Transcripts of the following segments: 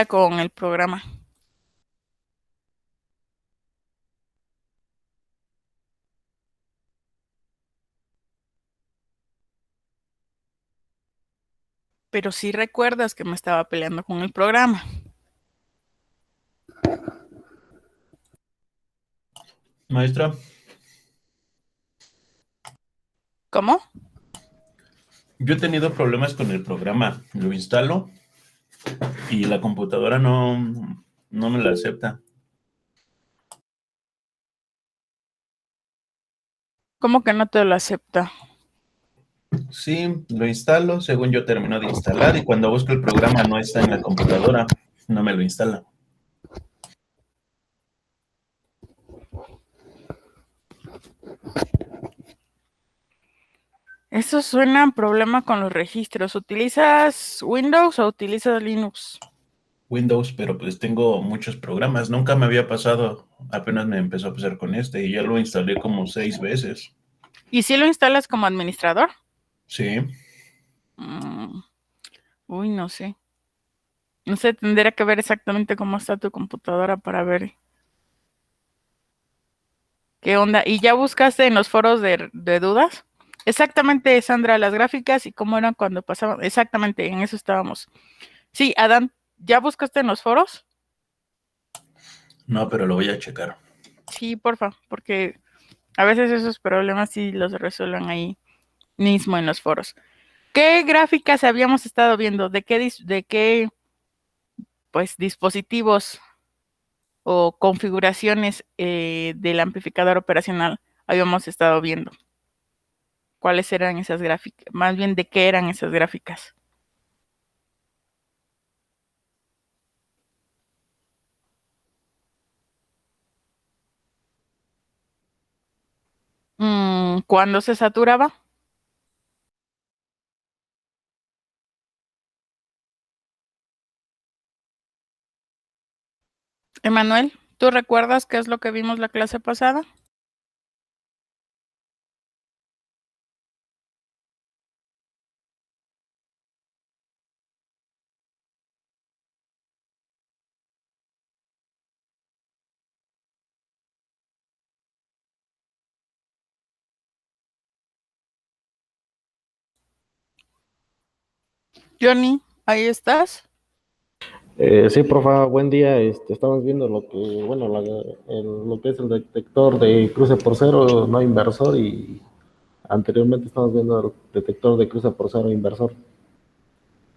con el programa. Pero sí recuerdas que me estaba peleando con el programa. Maestra, ¿Cómo? yo he tenido problemas con el programa. Lo instalo y la computadora no me la acepta. ¿Cómo que no te lo acepta? Sí, lo instalo, según yo termino de instalar y cuando busco el programa no está en la computadora, no me lo instala. Eso suena a problema con los registros. ¿Utilizas Windows o utilizas Linux? Windows, pero pues tengo muchos programas. Nunca me había pasado, apenas me empezó a pasar con este y ya lo instalé como 6 veces. ¿Y si lo instalas como administrador? Sí, Mm, uy, no sé. No sé, tendría que ver exactamente cómo está tu computadora para ver qué onda. ¿Y ya buscaste en los foros de dudas? Exactamente, Sandra, las gráficas y cómo eran cuando pasaban. Exactamente, en eso estábamos. Sí, Adán, ¿ya buscaste en los foros? no, pero lo voy a checar. Sí, porfa, porque a veces esos problemas sí los resuelven ahí mismo en los foros. ¿Qué gráficas habíamos estado viendo? ¿De qué pues dispositivos o configuraciones del amplificador operacional habíamos estado viendo? ¿Cuáles eran esas gráficas? Más bien, ¿de qué eran esas gráficas? ¿Cuándo se saturaba? Emanuel, ¿tú recuerdas qué es lo que vimos la clase pasada? Johnny, ¿ahí estás? Sí, profa, buen día. Estamos viendo lo que, bueno, lo que es el detector de cruce por cero no inversor y anteriormente estamos viendo el detector de cruce por cero inversor.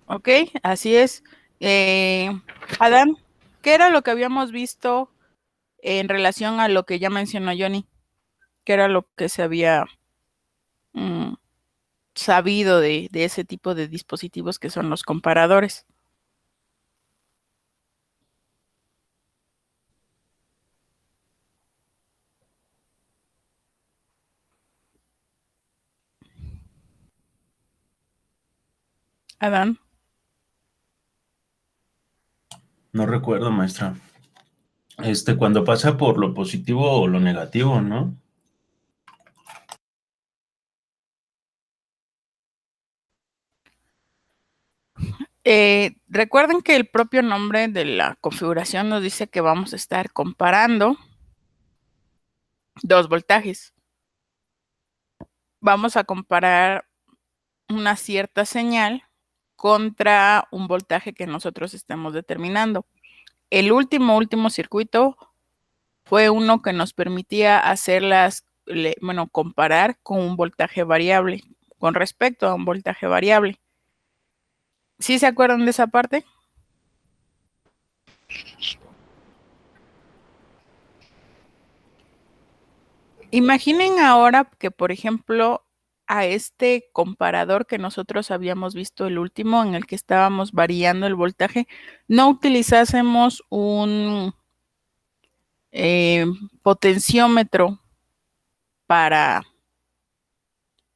Ok, así es. Eh, Adán, ¿qué era lo que habíamos visto en relación a lo que ya mencionó Johnny? ¿Qué era lo que se había mm, sabido de ese tipo de dispositivos que son los comparadores? Adán, No recuerdo, maestra. Cuando pasa por lo positivo o lo negativo, ¿no? recuerden que el propio nombre de la configuración nos dice que vamos a estar comparando dos voltajes. Vamos a comparar una cierta señal contra un voltaje que nosotros estemos determinando. El último circuito fue uno que nos permitía bueno, comparar con un voltaje variable, con respecto a un voltaje variable. ¿Sí se acuerdan de esa parte? Imaginen ahora que, por ejemplo, a este comparador que nosotros habíamos visto, el último, en el que estábamos variando el voltaje, no utilizásemos un eh, potenciómetro para,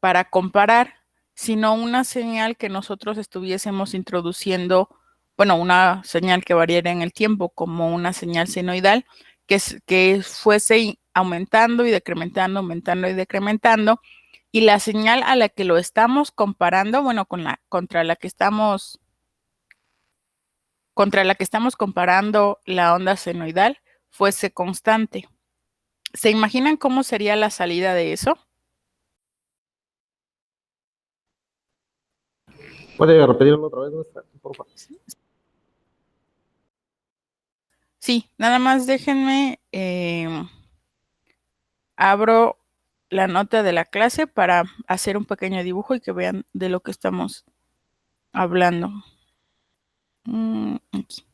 para comparar, sino una señal que nosotros estuviésemos introduciendo, bueno, una señal que variara en el tiempo, como una señal senoidal, que fuese aumentando y decrementando, aumentando y decrementando, y la señal a la que lo estamos comparando, bueno, contra la que estamos contra la que estamos comparando la onda senoidal fuese constante. ¿Se imaginan cómo sería la salida de eso? ¿Puede repetirlo otra vez, maestra, por favor? Sí, nada más déjenme, abro la nota de la clase para hacer un pequeño dibujo y que vean de lo que estamos hablando. Aquí.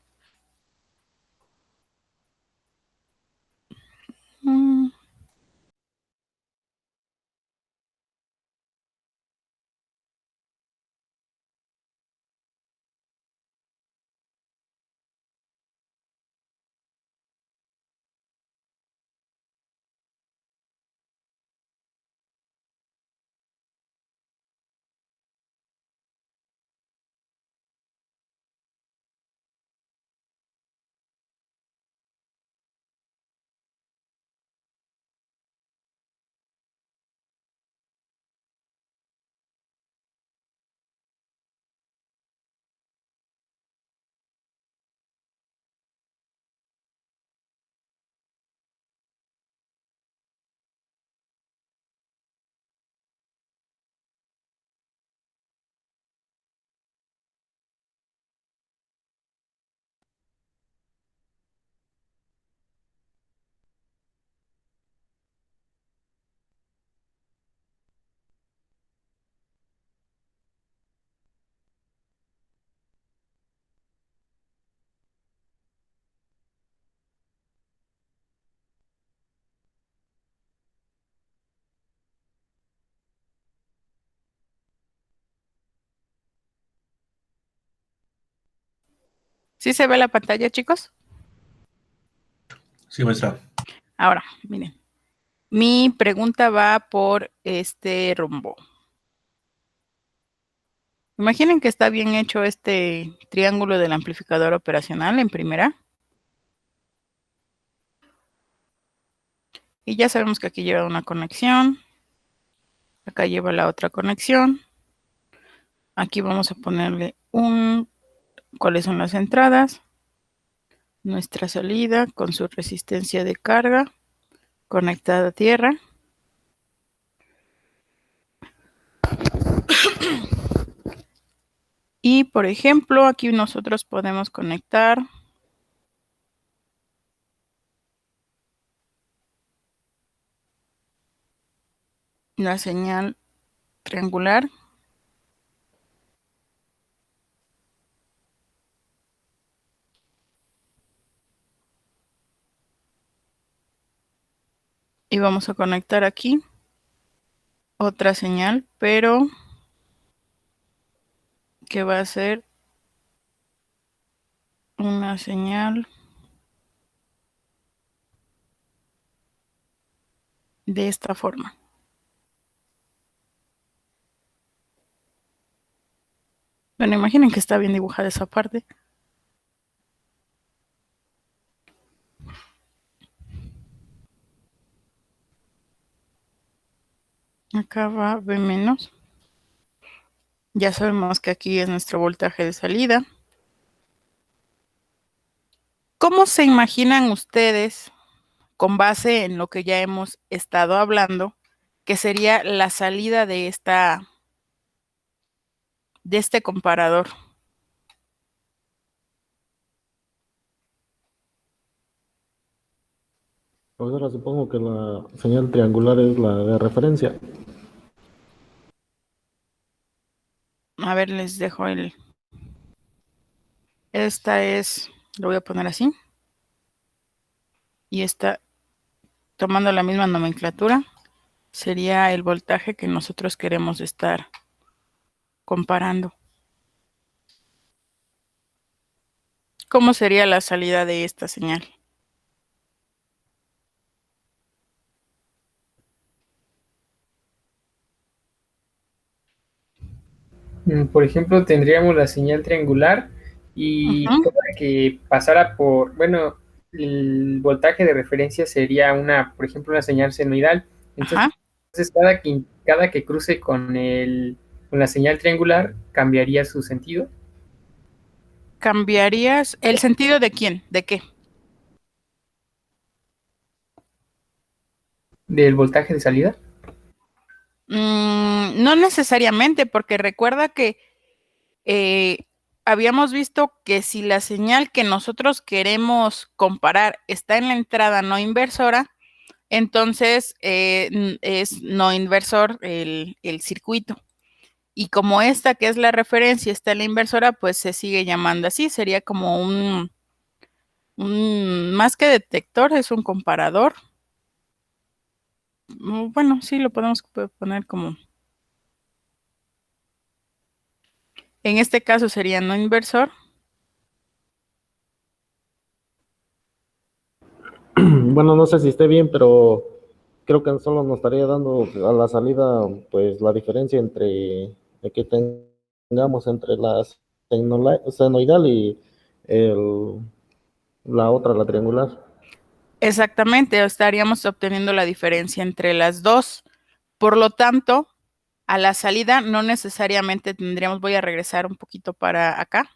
¿Sí se ve la pantalla, chicos? Sí, maestra. Ahora, miren, mi pregunta va por este rumbo. Imaginen que está bien hecho este triángulo del amplificador operacional en primera. Y ya sabemos que aquí lleva una conexión. Acá lleva la otra conexión. Aquí vamos a ponerle cuáles son las entradas. Nuestra salida con su resistencia de carga conectada a tierra. Y por ejemplo, aquí nosotros podemos conectar la señal triangular y vamos a conectar aquí otra señal, pero que va a ser una señal de esta forma. Bueno, imaginen que está bien dibujada esa parte. Acá va B menos. Ya sabemos que aquí es nuestro voltaje de salida. ¿Cómo se imaginan ustedes, con base en lo que ya hemos estado hablando, que sería la salida de este comparador? Profesora, supongo que la señal triangular es la de referencia. A ver, les dejo esta es, lo voy a poner así. Y esta, tomando la misma nomenclatura, sería el voltaje que nosotros queremos estar comparando. ¿Cómo sería la salida de esta señal? Por ejemplo, tendríamos la señal triangular y Ujú. cada que pasara por, bueno, el voltaje de referencia sería por ejemplo, una señal senoidal. Entonces, Ajá. cada que cruce con la señal triangular, cambiaría su sentido. ¿Cambiarías el sentido de quién? ¿De qué? ¿Del voltaje de salida? No necesariamente, porque recuerda que habíamos visto que si la señal que nosotros queremos comparar está en la entrada no inversora, entonces es no inversor el circuito. Y como esta que es la referencia está en la inversora, pues se sigue llamando así. Sería como más que detector, es un comparador. Bueno, sí, lo podemos poner como... En este caso sería no inversor. Bueno, no sé si esté bien, pero creo que solo nos estaría dando a la salida, pues, la diferencia entre de que tengamos entre la senoidal y el, la otra, la triangular. Exactamente, estaríamos obteniendo la diferencia entre las dos. Por lo tanto, a la salida no necesariamente tendríamos, voy a regresar un poquito para acá.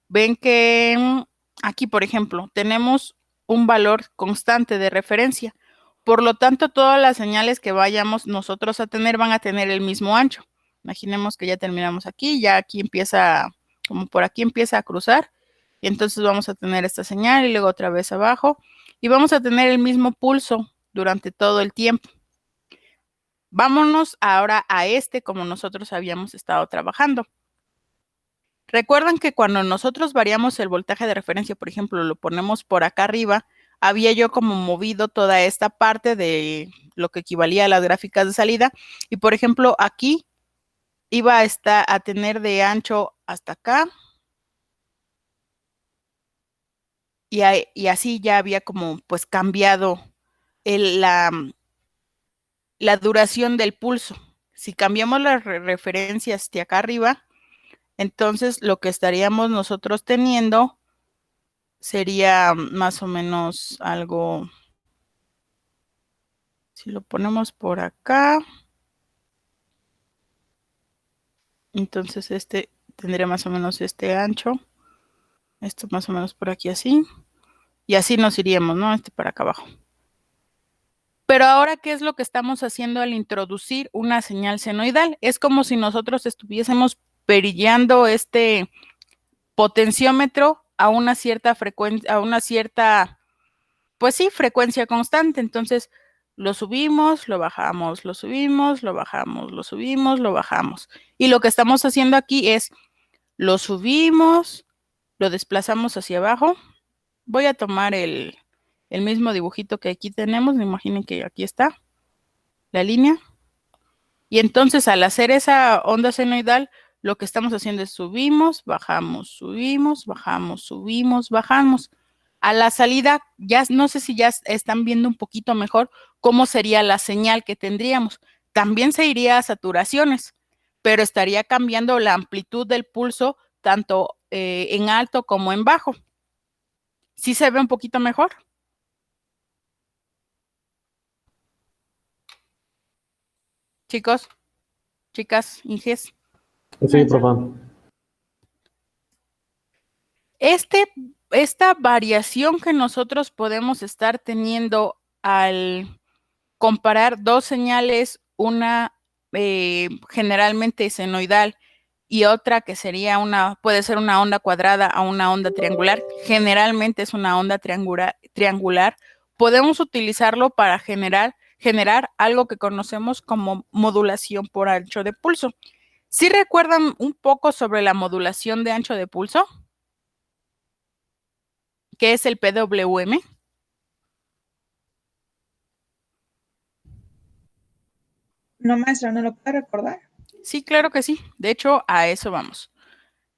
Ven que aquí, por ejemplo, tenemos un valor constante de referencia. Por lo tanto, todas las señales que vayamos nosotros a tener van a tener el mismo ancho. Imaginemos que ya terminamos aquí, ya aquí empieza, como por aquí empieza a cruzar, y entonces vamos a tener esta señal y luego otra vez abajo, y vamos a tener el mismo pulso durante todo el tiempo. Vámonos ahora a este como nosotros habíamos estado trabajando. Recuerdan que cuando nosotros variamos el voltaje de referencia, por ejemplo, lo ponemos por acá arriba, había yo como movido toda esta parte de lo que equivalía a las gráficas de salida. Y por ejemplo, aquí iba a tener de ancho hasta acá. Y así ya había como pues cambiado la duración del pulso. Si cambiamos las referencias de acá arriba, entonces lo que estaríamos nosotros teniendo sería más o menos algo, si lo ponemos por acá, entonces este tendría más o menos este ancho, esto más o menos por aquí así, y así nos iríamos, ¿no? Este para acá abajo. Pero ahora, ¿qué es lo que estamos haciendo al introducir una señal senoidal? Es como si nosotros estuviésemos perillando este potenciómetro a una cierta frecuencia, a una cierta, pues sí, frecuencia constante. Entonces, lo subimos, lo bajamos, lo subimos, lo bajamos, lo subimos, lo bajamos. Y lo que estamos haciendo aquí es, lo subimos, lo desplazamos hacia abajo. Voy a tomar el mismo dibujito que aquí tenemos. Imaginen que aquí está la línea. Y entonces al hacer esa onda senoidal, lo que estamos haciendo es subimos, bajamos, subimos, bajamos. A la salida, ya no sé si ya están viendo un poquito mejor cómo sería la señal que tendríamos. También se iría a saturaciones, pero estaría cambiando la amplitud del pulso tanto en alto como en bajo. ¿Sí se ve un poquito mejor? Chicos, chicas, Inges. Sí, profe. Esta variación que nosotros podemos estar teniendo al comparar dos señales, una generalmente senoidal y otra que sería puede ser una onda cuadrada a una onda triangular, generalmente es una onda triangular, podemos utilizarlo para generar algo que conocemos como modulación por ancho de pulso. ¿Sí recuerdan un poco sobre la modulación de ancho de pulso? ¿Qué es el PWM? No, maestra, ¿no lo puede recordar? Sí, claro que sí. De hecho, a eso vamos.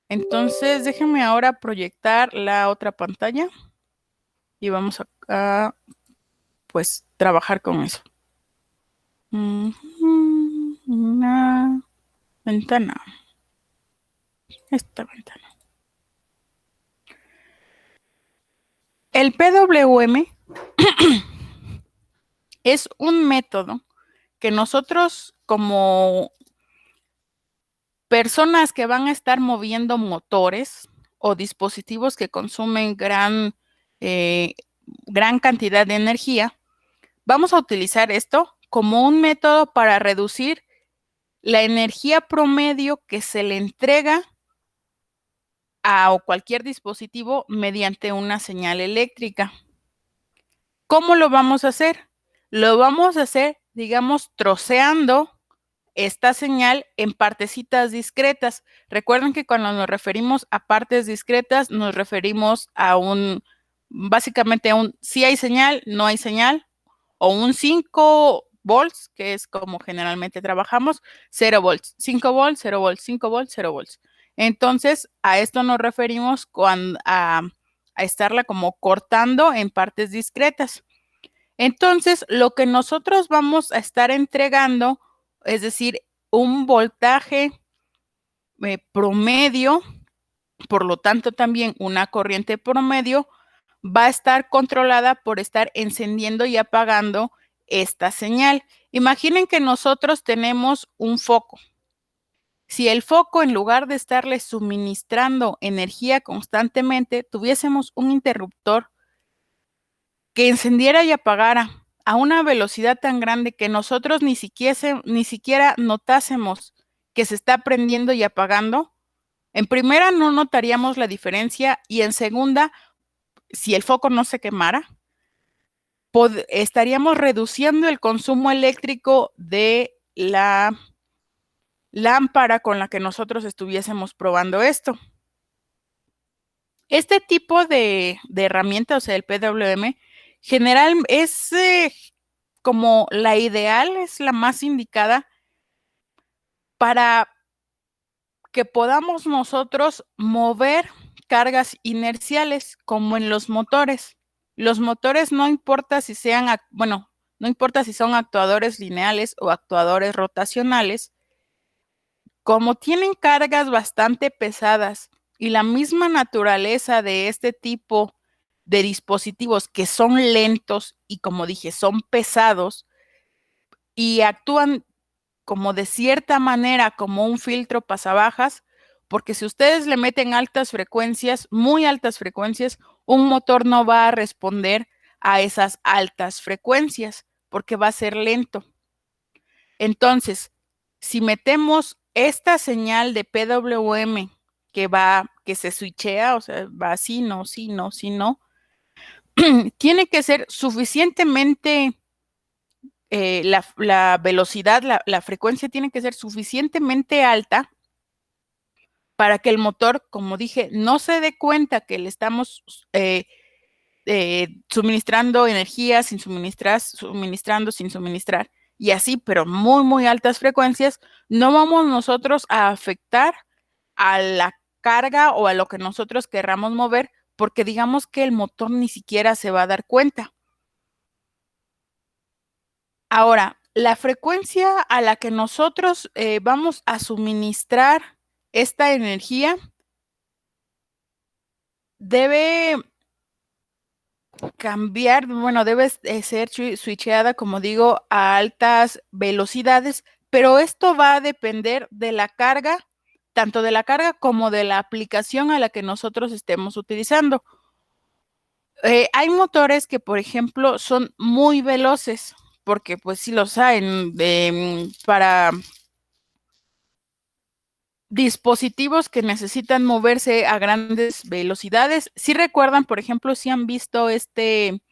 Entonces, déjenme ahora proyectar la otra pantalla y vamos pues, trabajar con eso. Una ventana. Esta ventana. El PWM es un método que nosotros como personas que van a estar moviendo motores o dispositivos que consumen gran cantidad de energía, vamos a utilizar esto como un método para reducir la energía promedio que se le entrega a cualquier dispositivo mediante una señal eléctrica. ¿Cómo lo vamos a hacer? Lo vamos a hacer, digamos, troceando esta señal en partecitas discretas. Recuerden que cuando nos referimos a partes discretas, nos referimos a básicamente a un sí hay señal, no hay señal, o un 5 volts, que es como generalmente trabajamos, 0 volts, 5 volts, 0 volts, 5 volts, 0 volts. Entonces, a esto nos referimos a estarla como cortando en partes discretas. Entonces, lo que nosotros vamos a estar entregando, es decir, un voltaje promedio, por lo tanto también una corriente promedio, va a estar controlada por estar encendiendo y apagando esta señal. Imaginen que nosotros tenemos un foco. Si el foco, en lugar de estarle suministrando energía constantemente, tuviésemos un interruptor que encendiera y apagara a una velocidad tan grande que nosotros ni siquiera notásemos que se está prendiendo y apagando, en primera no notaríamos la diferencia y en segunda, si el foco no se quemara, estaríamos reduciendo el consumo eléctrico de la lámpara con la que nosotros estuviésemos probando esto. Este tipo de herramienta, o sea, el PWM, general es como la ideal, es la más indicada para que podamos nosotros mover cargas inerciales como en los motores. Los motores no importa si no importa si son actuadores lineales o actuadores rotacionales, como tienen cargas bastante pesadas y la misma naturaleza de este tipo de dispositivos que son lentos y, como dije, son pesados y actúan como de cierta manera como un filtro pasabajas, porque si ustedes le meten altas frecuencias, muy altas frecuencias, un motor no va a responder a esas altas frecuencias porque va a ser lento. Entonces, si metemos esta señal de PWM que se switchea, o sea, va sí, no, sí, no, sí, no, tiene que ser suficientemente, la velocidad, la frecuencia tiene que ser suficientemente alta para que el motor, como dije, no se dé cuenta que le estamos suministrando energía sin suministrando sin suministrar, y así, pero muy, muy altas frecuencias, no vamos nosotros a afectar a la carga o a lo que nosotros querramos mover, porque digamos que el motor ni siquiera se va a dar cuenta. Ahora, la frecuencia a la que nosotros vamos a suministrar esta energía debe cambiar, bueno, debe ser switcheada, como digo, a altas velocidades, pero esto va a depender de la carga, tanto de la carga como de la aplicación a la que nosotros estemos utilizando. Hay motores que, por ejemplo, son muy veloces, porque pues sí los saben, para dispositivos que necesitan moverse a grandes velocidades. Si recuerdan, por ejemplo, si han visto este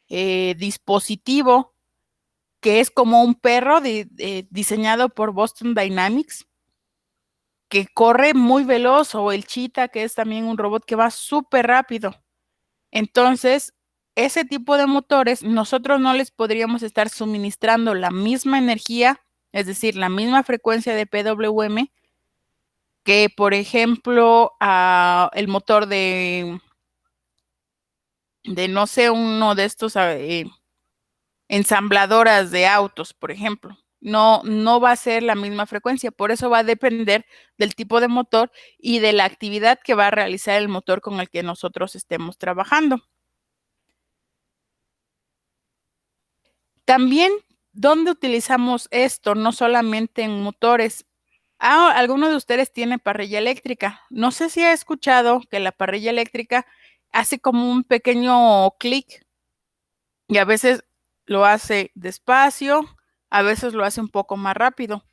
dispositivo que es como un perro diseñado por Boston Dynamics, que corre muy veloz, o el Cheetah, que es también un robot que va súper rápido. Entonces, ese tipo de motores, nosotros no les podríamos estar suministrando la misma energía, es decir, la misma frecuencia de PWM, que, por ejemplo, el motor de no sé, uno de estos ensambladoras de autos, por ejemplo. No va a ser la misma frecuencia, por eso va a depender del tipo de motor y de la actividad que va a realizar el motor con el que nosotros estemos trabajando. También, ¿dónde utilizamos esto? No solamente en motores. Alguno de ustedes tiene parrilla eléctrica. No sé si ha escuchado que la parrilla eléctrica hace como un pequeño clic y a veces lo hace despacio, a veces lo hace un poco más rápido.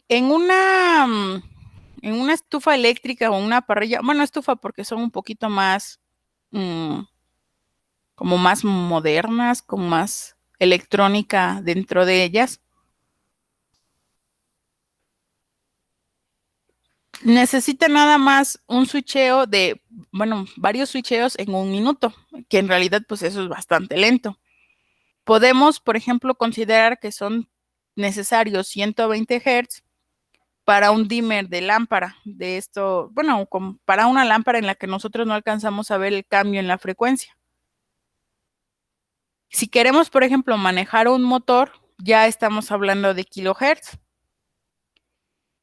En una estufa eléctrica o una parrilla, bueno, estufa porque son un poquito más, como más modernas, con más electrónica dentro de ellas. Necesita nada más un switcheo varios switcheos en 1 minuto, que en realidad pues eso es bastante lento. Podemos, por ejemplo, considerar que son necesarios 120 Hz para un dimmer de lámpara, de esto, bueno, como para una lámpara en la que nosotros no alcanzamos a ver el cambio en la frecuencia. Si queremos, por ejemplo, manejar un motor, ya estamos hablando de kilohertz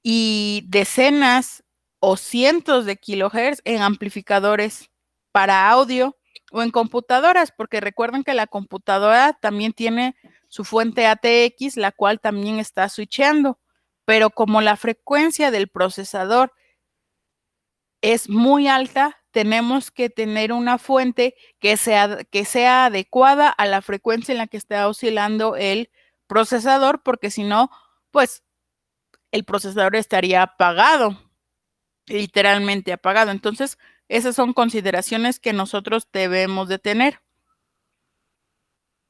y decenas o cientos de kilohertz en amplificadores para audio o en computadoras, porque recuerden que la computadora también tiene su fuente ATX, la cual también está switcheando, pero como la frecuencia del procesador es muy alta, tenemos que tener una fuente que sea adecuada a la frecuencia en la que está oscilando el procesador, porque si no, pues el procesador estaría apagado, literalmente apagado. Entonces, esas son consideraciones que nosotros debemos de tener.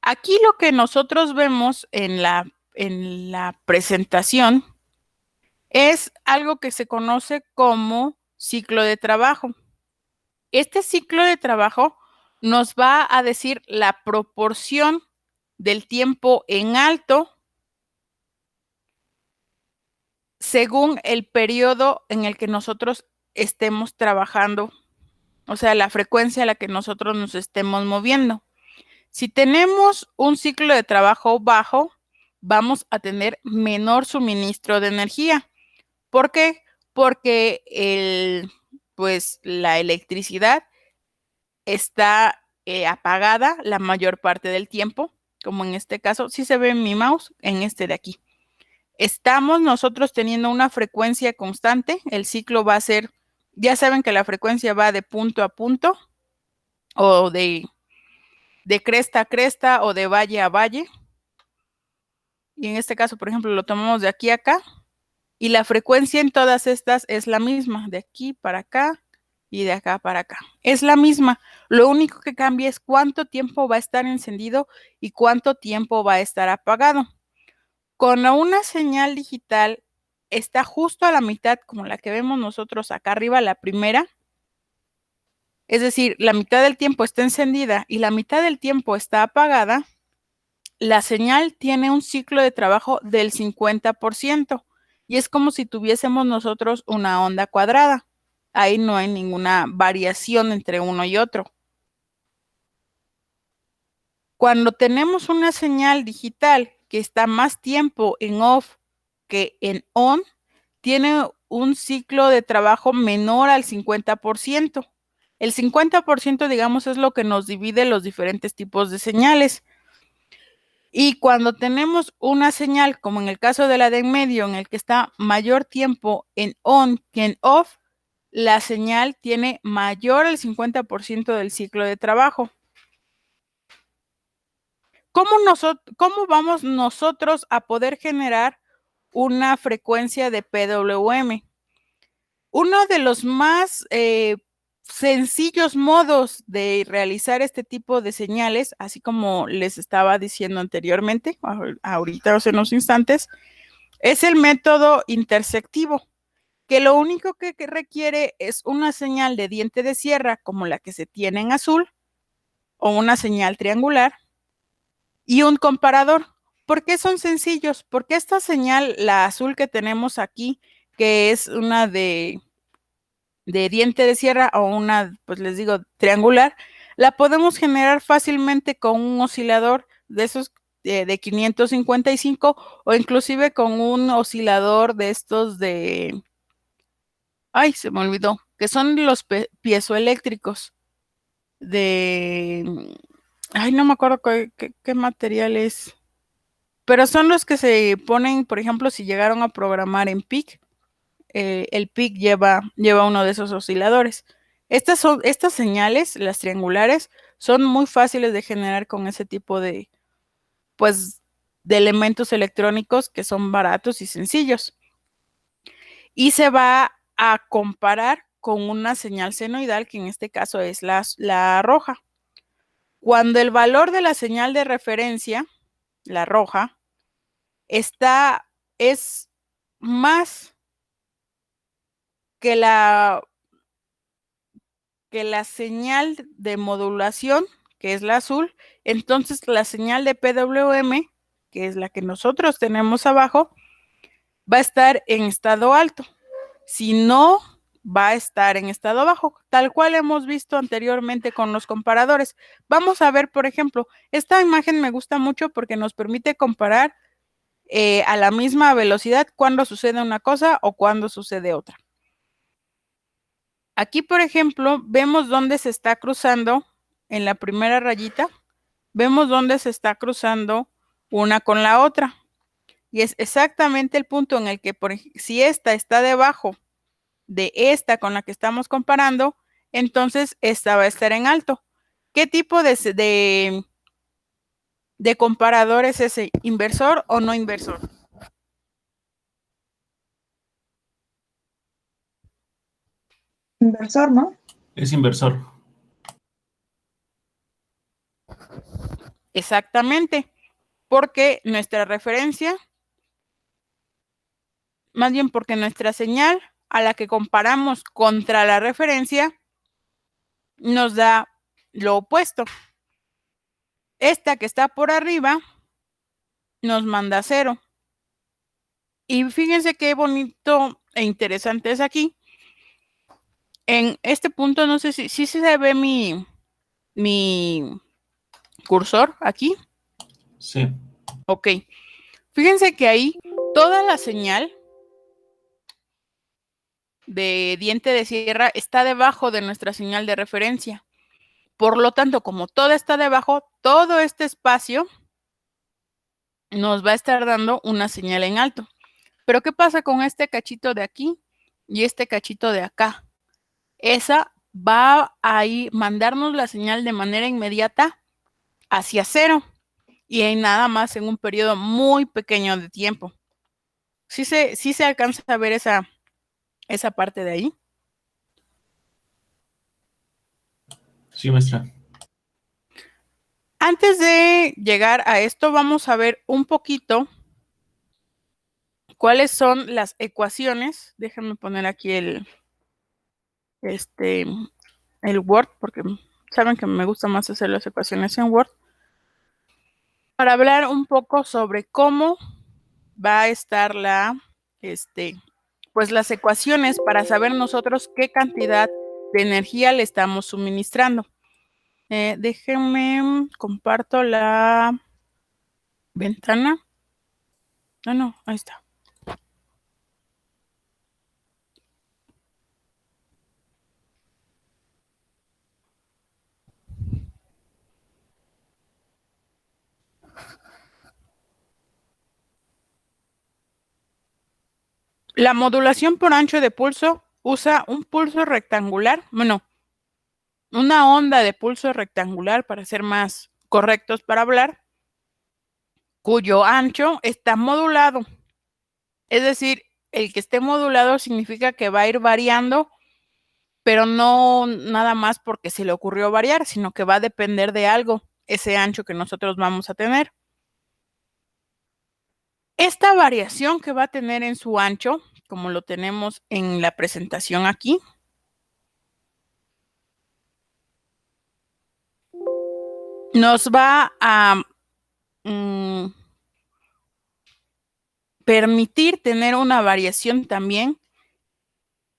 Aquí lo que nosotros vemos en la presentación es algo que se conoce como ciclo de trabajo. Este ciclo de trabajo nos va a decir la proporción del tiempo en alto según el periodo en el que nosotros estemos trabajando, o sea, la frecuencia a la que nosotros nos estemos moviendo. Si tenemos un ciclo de trabajo bajo, vamos a tener menor suministro de energía. ¿Por qué? Porque la electricidad está apagada la mayor parte del tiempo, como en este caso, sí se ve en mi mouse, en este de aquí. Estamos nosotros teniendo una frecuencia constante, el ciclo va a ser, ya saben que la frecuencia va de punto a punto, o de cresta a cresta, o de valle a valle. Y en este caso, por ejemplo, lo tomamos de aquí a acá, y la frecuencia en todas estas es la misma, de aquí para acá, y de acá para acá. Es la misma. Lo único que cambia es cuánto tiempo va a estar encendido y cuánto tiempo va a estar apagado. Cuando una señal digital está justo a la mitad, como la que vemos nosotros acá arriba, la primera, es decir, la mitad del tiempo está encendida y la mitad del tiempo está apagada, la señal tiene un ciclo de trabajo del 50%. Y es como si tuviésemos nosotros una onda cuadrada. Ahí no hay ninguna variación entre uno y otro. Cuando tenemos una señal digital que está más tiempo en off que en on, tiene un ciclo de trabajo menor al 50%. El 50%, digamos, es lo que nos divide los diferentes tipos de señales. Y cuando tenemos una señal, como en el caso de la de en medio, en el que está mayor tiempo en on que en off, la señal tiene mayor al 50% del ciclo de trabajo. ¿Cómo vamos nosotros a poder generar una frecuencia de PWM? Uno de los más sencillos modos de realizar este tipo de señales, así como les estaba diciendo anteriormente, ahorita hace unos instantes, es el método intersectivo, que lo único que requiere es una señal de diente de sierra como la que se tiene en azul, o una señal triangular, y un comparador. ¿Por qué son sencillos? Porque esta señal, la azul que tenemos aquí, que es una de diente de sierra o una, pues les digo, triangular, la podemos generar fácilmente con un oscilador de esos de 555 o inclusive con un oscilador de estos ay, se me olvidó, que son los piezoeléctricos ay, no me acuerdo qué material es, pero son los que se ponen, por ejemplo, si llegaron a programar en PIC, el PIC lleva uno de esos osciladores. Estas señales, las triangulares, son muy fáciles de generar con ese tipo de, pues, de elementos electrónicos que son baratos y sencillos. Y se va a comparar con una señal senoidal, que en este caso es la roja. Cuando el valor de la señal de referencia, la roja, es más que la señal de modulación, que es la azul, entonces la señal de PWM, que es la que nosotros tenemos abajo, va a estar en estado alto. Si no, va a estar en estado bajo, tal cual hemos visto anteriormente con los comparadores. Vamos a ver, por ejemplo, esta imagen me gusta mucho porque nos permite comparar a la misma velocidad cuando sucede una cosa o cuando sucede otra. Aquí, por ejemplo, vemos dónde se está cruzando en la primera rayita, vemos dónde se está cruzando una con la otra. Y es exactamente el punto en el que, si esta está debajo de esta con la que estamos comparando, entonces esta va a estar en alto. ¿Qué tipo de comparador es ese? ¿Inversor o no inversor? Inversor, ¿no? Es inversor. Exactamente, porque nuestra referencia, más bien porque nuestra señal a la que comparamos contra la referencia nos da lo opuesto. Esta que está por arriba nos manda 0. Y fíjense qué bonito e interesante es aquí. En este punto, no sé si se ve mi cursor aquí. Sí. Ok. Fíjense que ahí toda la señal de diente de sierra está debajo de nuestra señal de referencia. Por lo tanto, como toda está debajo, todo este espacio nos va a estar dando una señal en alto. Pero ¿qué pasa con este cachito de aquí y este cachito de acá? Esa va a mandarnos la señal de manera inmediata hacia 0 y hay nada más en un periodo muy pequeño de tiempo. ¿Sí se alcanza a ver esa parte de ahí? Sí, maestra. Antes de llegar a esto, vamos a ver un poquito cuáles son las ecuaciones. Déjenme poner aquí el Word, porque saben que me gusta más hacer las ecuaciones en Word, para hablar un poco sobre cómo va a estar pues las ecuaciones para saber nosotros qué cantidad de energía le estamos suministrando. Déjenme, comparto la ventana. No, ahí está. La modulación por ancho de pulso usa un pulso rectangular, bueno, una onda de pulso rectangular para ser más correctos para hablar, cuyo ancho está modulado. Es decir, el que esté modulado significa que va a ir variando, pero no nada más porque se le ocurrió variar, sino que va a depender de algo, ese ancho que nosotros vamos a tener. Esta variación que va a tener en su ancho, como lo tenemos en la presentación aquí, nos va a permitir tener una variación también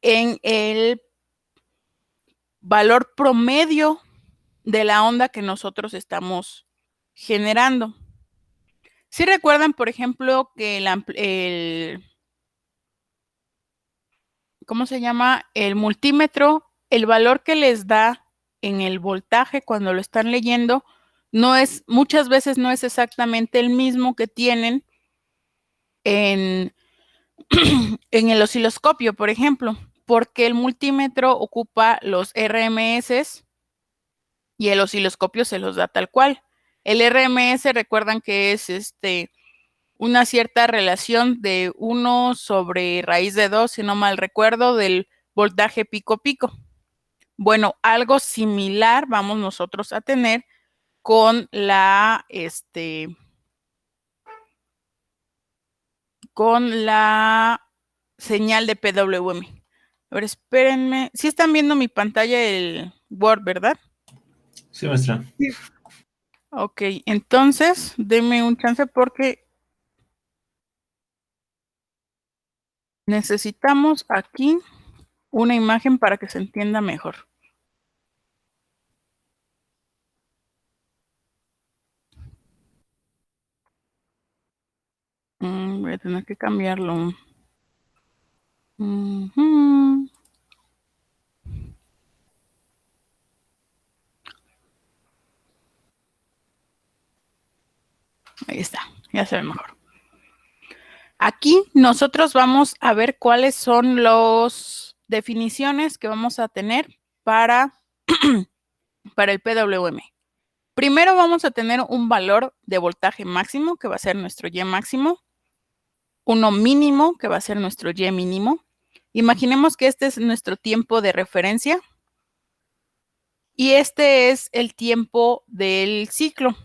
en el valor promedio de la onda que nosotros estamos generando. Si recuerdan, por ejemplo, que ¿cómo se llama? El multímetro, el valor que les da en el voltaje cuando lo están leyendo, muchas veces no es exactamente el mismo que tienen en, en el osciloscopio, por ejemplo, porque el multímetro ocupa los RMS y el osciloscopio se los da tal cual. El RMS, recuerdan que es una cierta relación de 1 sobre raíz de 2, si no mal recuerdo, del voltaje pico-pico. Bueno, algo similar vamos nosotros a tener con la señal de PWM. A ver, espérenme. Sí están viendo mi pantalla el Word, ¿verdad? Sí, maestra. Ok, entonces denme un chance porque necesitamos aquí una imagen para que se entienda mejor. Voy a tener que cambiarlo. Ahí está, ya se ve mejor. Aquí nosotros vamos a ver cuáles son las definiciones que vamos a tener para, para el PWM. Primero vamos a tener un valor de voltaje máximo, que va a ser nuestro Y máximo. Uno mínimo, que va a ser nuestro Y mínimo. Imaginemos que este es nuestro tiempo de referencia. Y este es el tiempo del ciclo.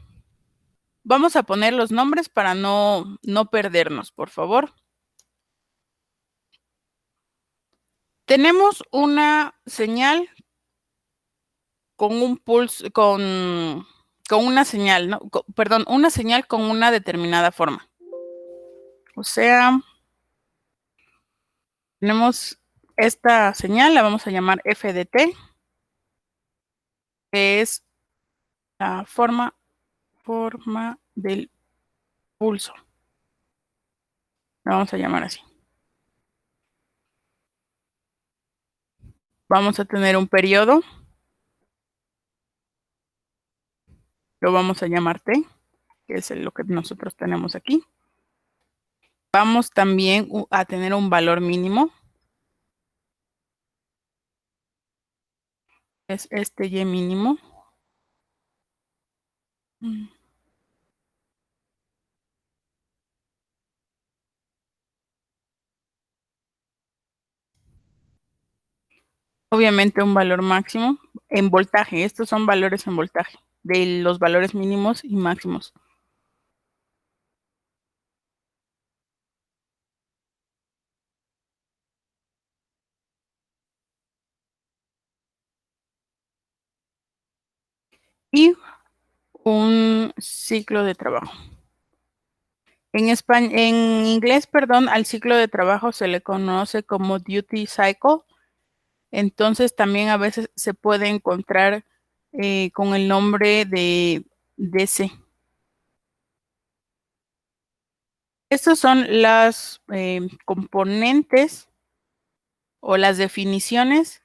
Vamos a poner los nombres para no perdernos, por favor. Tenemos una señal con un pulso, con una señal, ¿no? Perdón, una señal con una determinada forma. O sea, tenemos esta señal, la vamos a llamar f de t, que es la forma del pulso. La vamos a llamar así. Vamos a tener un periodo. Lo vamos a llamar t, que es lo que nosotros tenemos aquí. Vamos también a tener un valor mínimo. Es este Y mínimo. Obviamente un valor máximo en voltaje. Estos son valores en voltaje de los valores mínimos y máximos. Y un ciclo de trabajo. En inglés, perdón, al ciclo de trabajo se le conoce como duty cycle. Entonces también a veces se puede encontrar con el nombre de DC. Estos son las componentes o las definiciones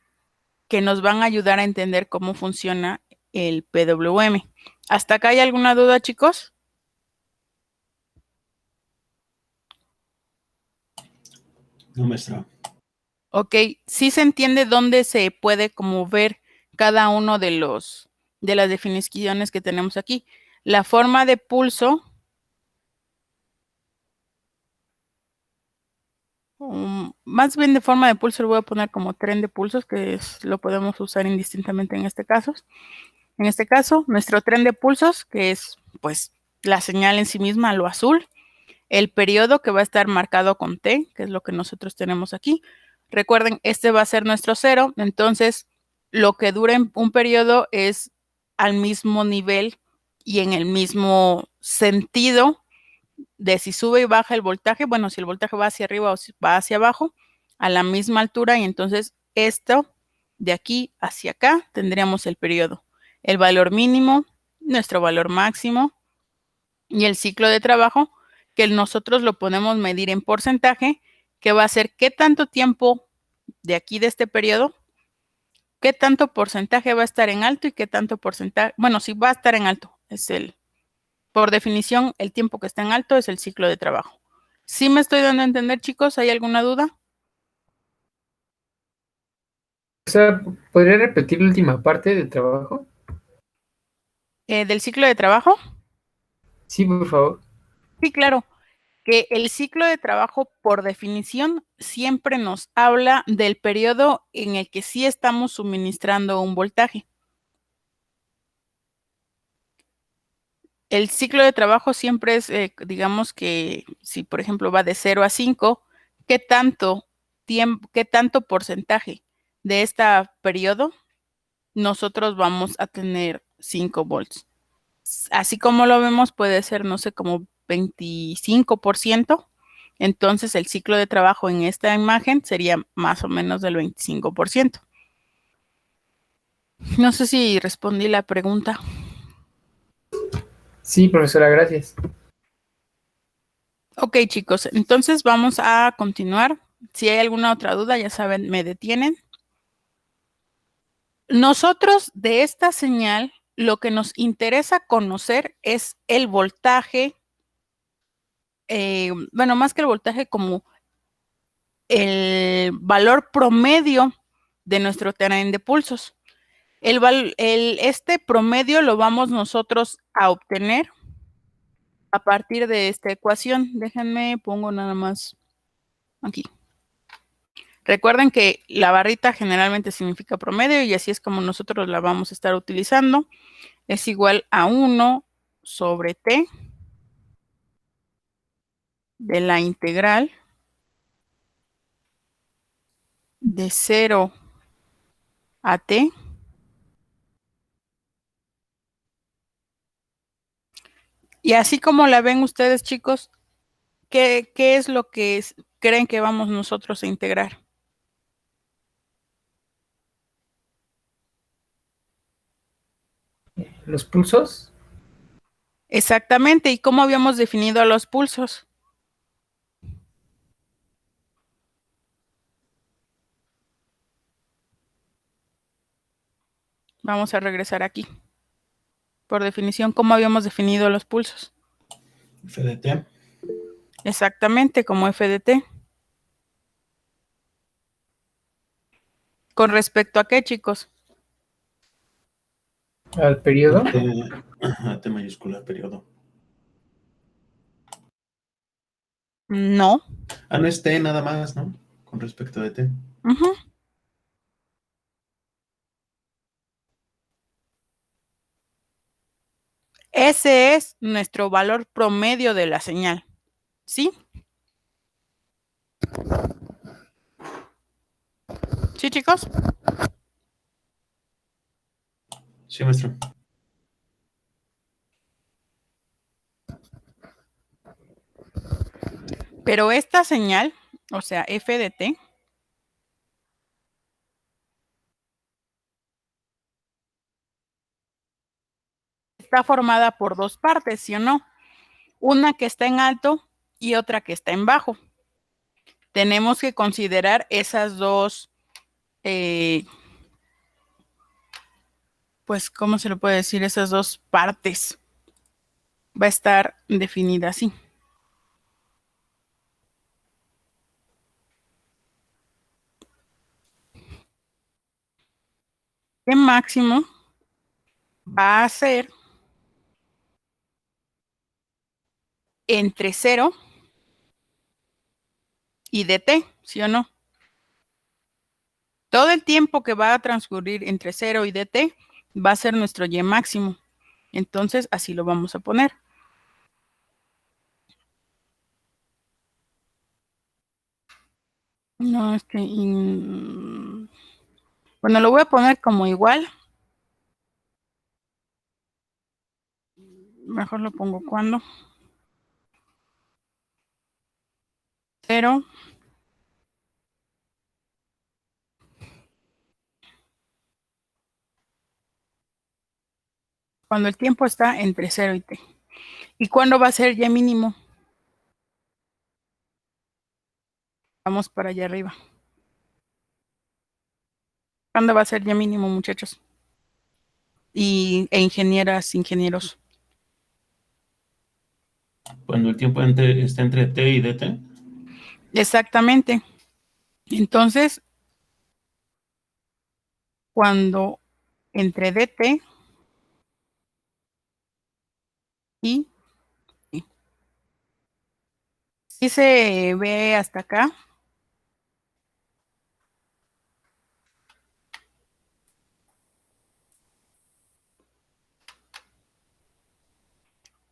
que nos van a ayudar a entender cómo funciona el PWM. ¿Hasta acá hay alguna duda, chicos? No, maestra. Ok, sí se entiende dónde se puede como ver cada uno de las definiciones que tenemos aquí. La forma de pulso, más bien de forma de pulso lo voy a poner como tren de pulsos, que lo podemos usar indistintamente en este caso. En este caso, nuestro tren de pulsos, que es pues la señal en sí misma, lo azul. El periodo que va a estar marcado con T, que es lo que nosotros tenemos aquí. Recuerden, este va a ser nuestro 0, entonces lo que dura en un periodo es al mismo nivel y en el mismo sentido de si sube y baja el voltaje. Bueno, si el voltaje va hacia arriba o si va hacia abajo, a la misma altura, y entonces esto de aquí hacia acá tendríamos el periodo. El valor mínimo, nuestro valor máximo y el ciclo de trabajo, que nosotros lo podemos medir en porcentaje, que va a ser qué tanto tiempo de aquí de este periodo, qué tanto porcentaje va a estar en alto y qué tanto porcentaje, bueno, sí va a estar en alto, por definición, el tiempo que está en alto es el ciclo de trabajo. ¿Sí me estoy dando a entender, chicos? ¿Hay alguna duda? O sea, ¿podría repetir la última parte del trabajo? ¿Del ciclo de trabajo? Sí, por favor. Sí, claro. Que el ciclo de trabajo, por definición, siempre nos habla del periodo en el que sí estamos suministrando un voltaje. El ciclo de trabajo siempre es, digamos que si por ejemplo va de 0 a 5, ¿qué tanto tiempo, qué tanto porcentaje de este periodo nosotros vamos a tener 5 volts? Así como lo vemos, puede ser, no sé, como 25%. Entonces, el ciclo de trabajo en esta imagen sería más o menos del 25%. No sé si respondí la pregunta. Sí, profesora, gracias. Ok, chicos, entonces vamos a continuar. Si hay alguna otra duda, ya saben, me detienen. Nosotros de esta señal, lo que nos interesa conocer es el voltaje, bueno, más que el voltaje, como el valor promedio de nuestro tren de pulsos. Este promedio lo vamos nosotros a obtener a partir de esta ecuación. Déjenme, pongo nada más aquí. Recuerden que la barrita generalmente significa promedio y así es como nosotros la vamos a estar utilizando. Es igual a 1 sobre t de la integral de 0 a t. Y así como la ven ustedes, chicos, ¿qué es lo que creen que vamos nosotros a integrar? ¿Los pulsos? Exactamente. ¿Y cómo habíamos definido a los pulsos? Vamos a regresar aquí. Por definición, ¿cómo habíamos definido los pulsos? FDT. Exactamente, como f de t. ¿Con respecto a qué, chicos? ¿Al periodo? T mayúscula, periodo. No. No es T nada más, ¿no? Con respecto de T. Ujú. Ese es nuestro valor promedio de la señal. ¿Sí? ¿Sí, chicos? Sí, maestro. Pero esta señal, o sea, f de t, está formada por dos partes, ¿sí o no? Una que está en alto y otra que está en bajo. Tenemos que considerar esas dos, pues, ¿cómo se le puede decir? Esas dos partes. Va a estar definida así. ¿Qué máximo va a ser entre 0 y dt, ¿sí o no? Todo el tiempo que va a transcurrir entre 0 y dt va a ser nuestro y máximo. Entonces, así lo vamos a poner. No, es que... bueno, lo voy a poner como igual. Mejor lo pongo cuando. 0. Cuando el tiempo está entre 0 y t. ¿Y cuándo va a ser y mínimo? Vamos para allá arriba. ¿Cuándo va a ser y mínimo, muchachos? E ingenieras, ingenieros. Cuando el tiempo está entre t y dt. Exactamente. Entonces, cuando entre dt y si se ve hasta acá.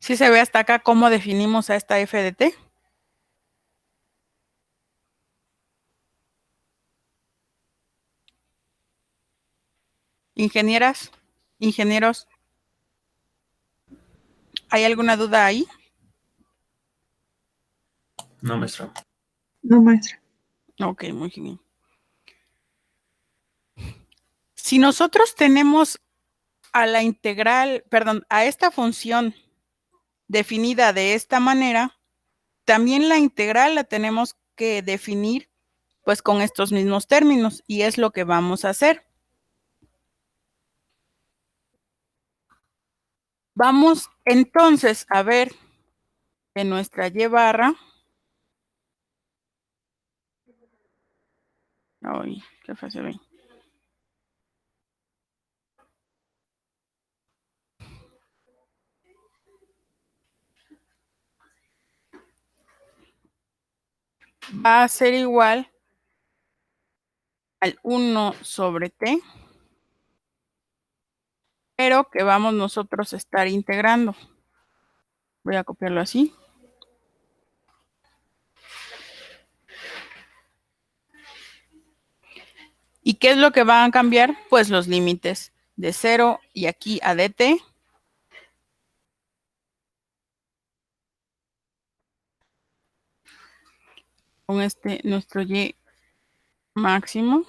Si se ve hasta acá cómo definimos a esta f de t. Ingenieras, ingenieros, ¿hay alguna duda ahí? No, maestra. No, maestra. Ok, muy bien. Si nosotros tenemos a la integral, perdón, a esta función definida de esta manera, también la integral la tenemos que definir pues con estos mismos términos y es lo que vamos a hacer. Vamos entonces a ver en nuestra y barra. Ay, qué fácil ve. Va a ser igual al 1 sobre t, pero que vamos nosotros a estar integrando. Voy a copiarlo así. ¿Y qué es lo que van a cambiar? Pues los límites de 0 y aquí a dt. Con este nuestro y máximo.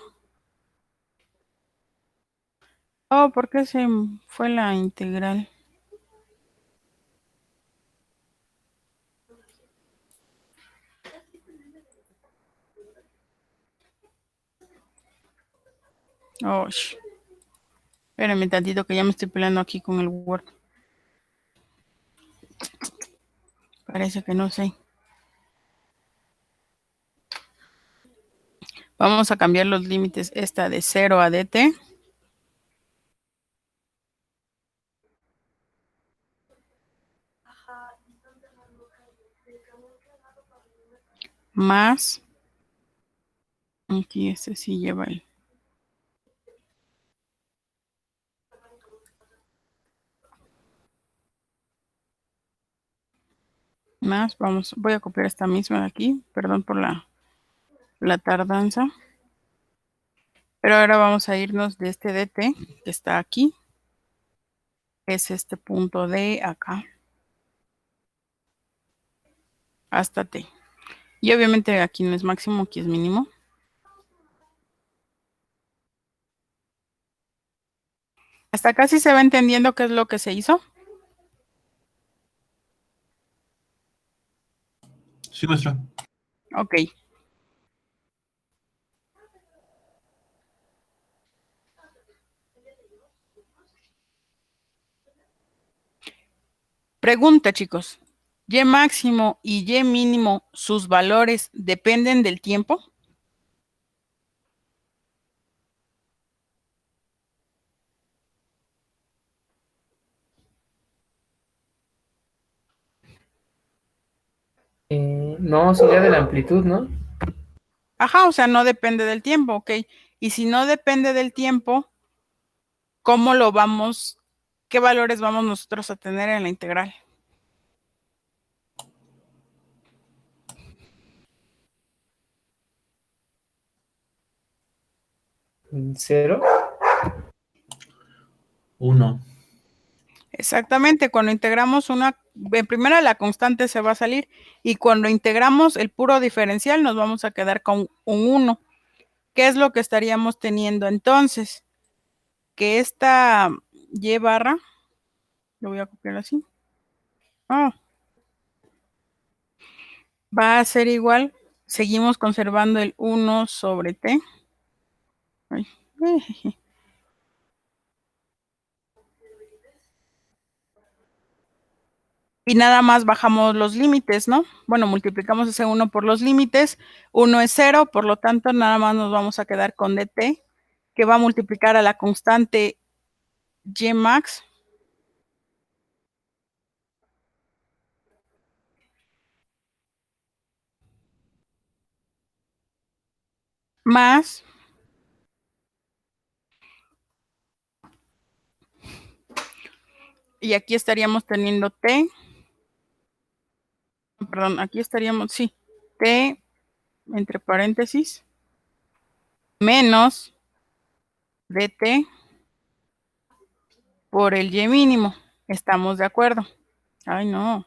Oh, ¿por qué se fue la integral? Oh, espérenme tantito que ya me estoy peleando aquí con el Word. Parece que no sé. Vamos a cambiar los límites. Esta de 0 a dt. Más. Aquí este sí lleva el. Más, vamos, voy a copiar esta misma de aquí. Perdón por la tardanza. Pero ahora vamos a irnos de este dt que está aquí. Es este punto de acá. Hasta t. Y obviamente aquí no es máximo, aquí es mínimo. Hasta acá sí se va entendiendo qué es lo que se hizo. Sí, maestra. Ok. Pregunta, chicos. ¿Y máximo y y mínimo, sus valores dependen del tiempo? No, sería de la amplitud, ¿no? Ajá, o sea, no depende del tiempo, ok. Y si no depende del tiempo, ¿cómo lo vamos, qué valores vamos nosotros a tener en la integral? ¿Cero? 1. Exactamente, cuando integramos en primera la constante se va a salir y cuando integramos el puro diferencial nos vamos a quedar con un 1. ¿Qué es lo que estaríamos teniendo entonces? Que esta y barra, lo voy a copiar así, va a ser igual, seguimos conservando el 1 sobre t. Ay, y nada más bajamos los límites, ¿no? Bueno, multiplicamos ese 1 por los límites, 1 es 0, por lo tanto, nada más nos vamos a quedar con dt, que va a multiplicar a la constante y max más y aquí estaríamos teniendo t, perdón, aquí estaríamos, sí, t entre paréntesis menos dt por el y mínimo. ¿Estamos de acuerdo? Ay, no.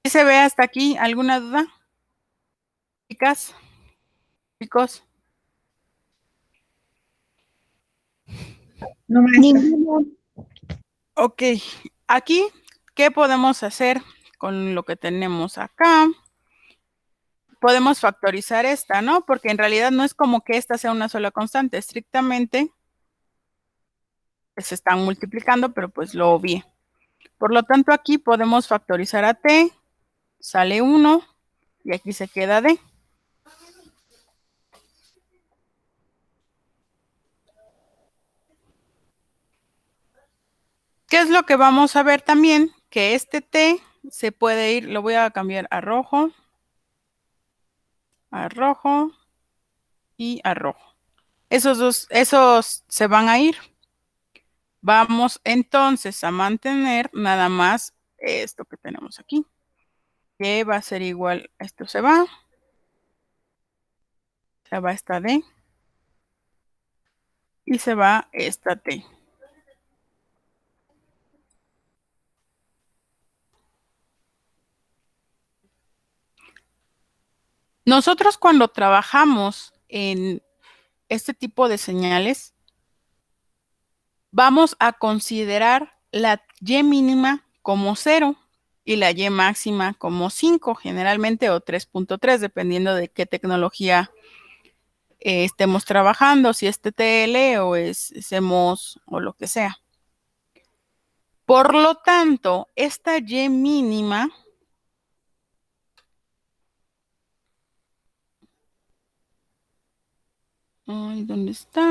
¿Sí se ve hasta aquí? ¿Alguna duda? Chicas, chicos. No, maestra. Ok, aquí, ¿qué podemos hacer con lo que tenemos acá? Podemos factorizar esta, ¿no? Porque en realidad no es como que esta sea una sola constante, estrictamente se están multiplicando, pero pues lo obvié. Por lo tanto, aquí podemos factorizar a t, sale 1, y aquí se queda d. ¿Qué es lo que vamos a ver también? Que este t se puede ir, lo voy a cambiar a rojo y a rojo. Esos se van a ir. Vamos entonces a mantener nada más esto que tenemos aquí, que va a ser igual, esto se va esta D y se va esta T. Nosotros cuando trabajamos en este tipo de señales, vamos a considerar la Y mínima como 0 y la Y máxima como 5 generalmente o 3.3 dependiendo de qué tecnología estemos trabajando, si es TTL o es CMOS o lo que sea. Por lo tanto, esta Y mínima ay, ¿dónde está?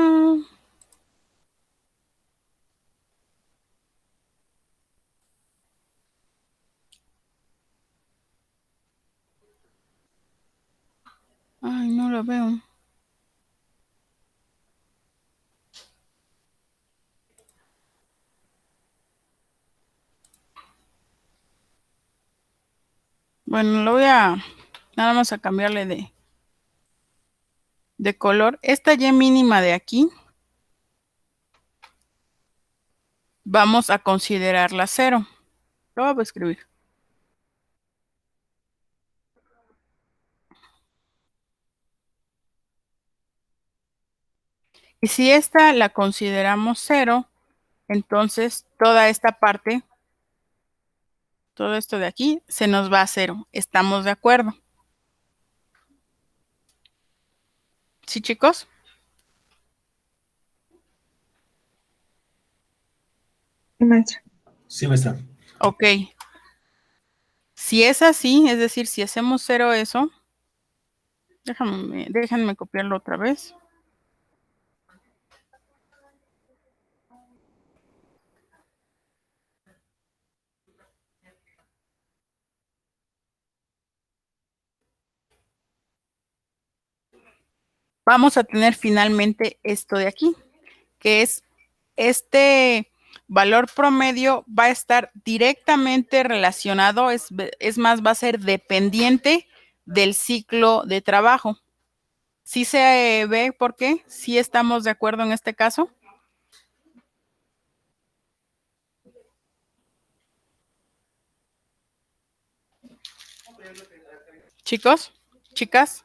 Ay, no la veo. Bueno, lo voy a nada más a cambiarle de color. Esta Y mínima de aquí vamos a considerarla 0. Lo voy a escribir. Y si esta la consideramos 0, entonces toda esta parte, todo esto de aquí, se nos va a 0. ¿Estamos de acuerdo? ¿Sí, chicos? Sí, maestra. Sí, maestra. Ok. Si es así, es decir, si hacemos 0 eso, déjenme copiarlo otra vez. Vamos a tener finalmente esto de aquí, que es este valor promedio va a estar directamente relacionado, es más, va a ser dependiente del ciclo de trabajo. ¿Sí se ve por qué? ¿Sí estamos de acuerdo en este caso? Chicos, chicas.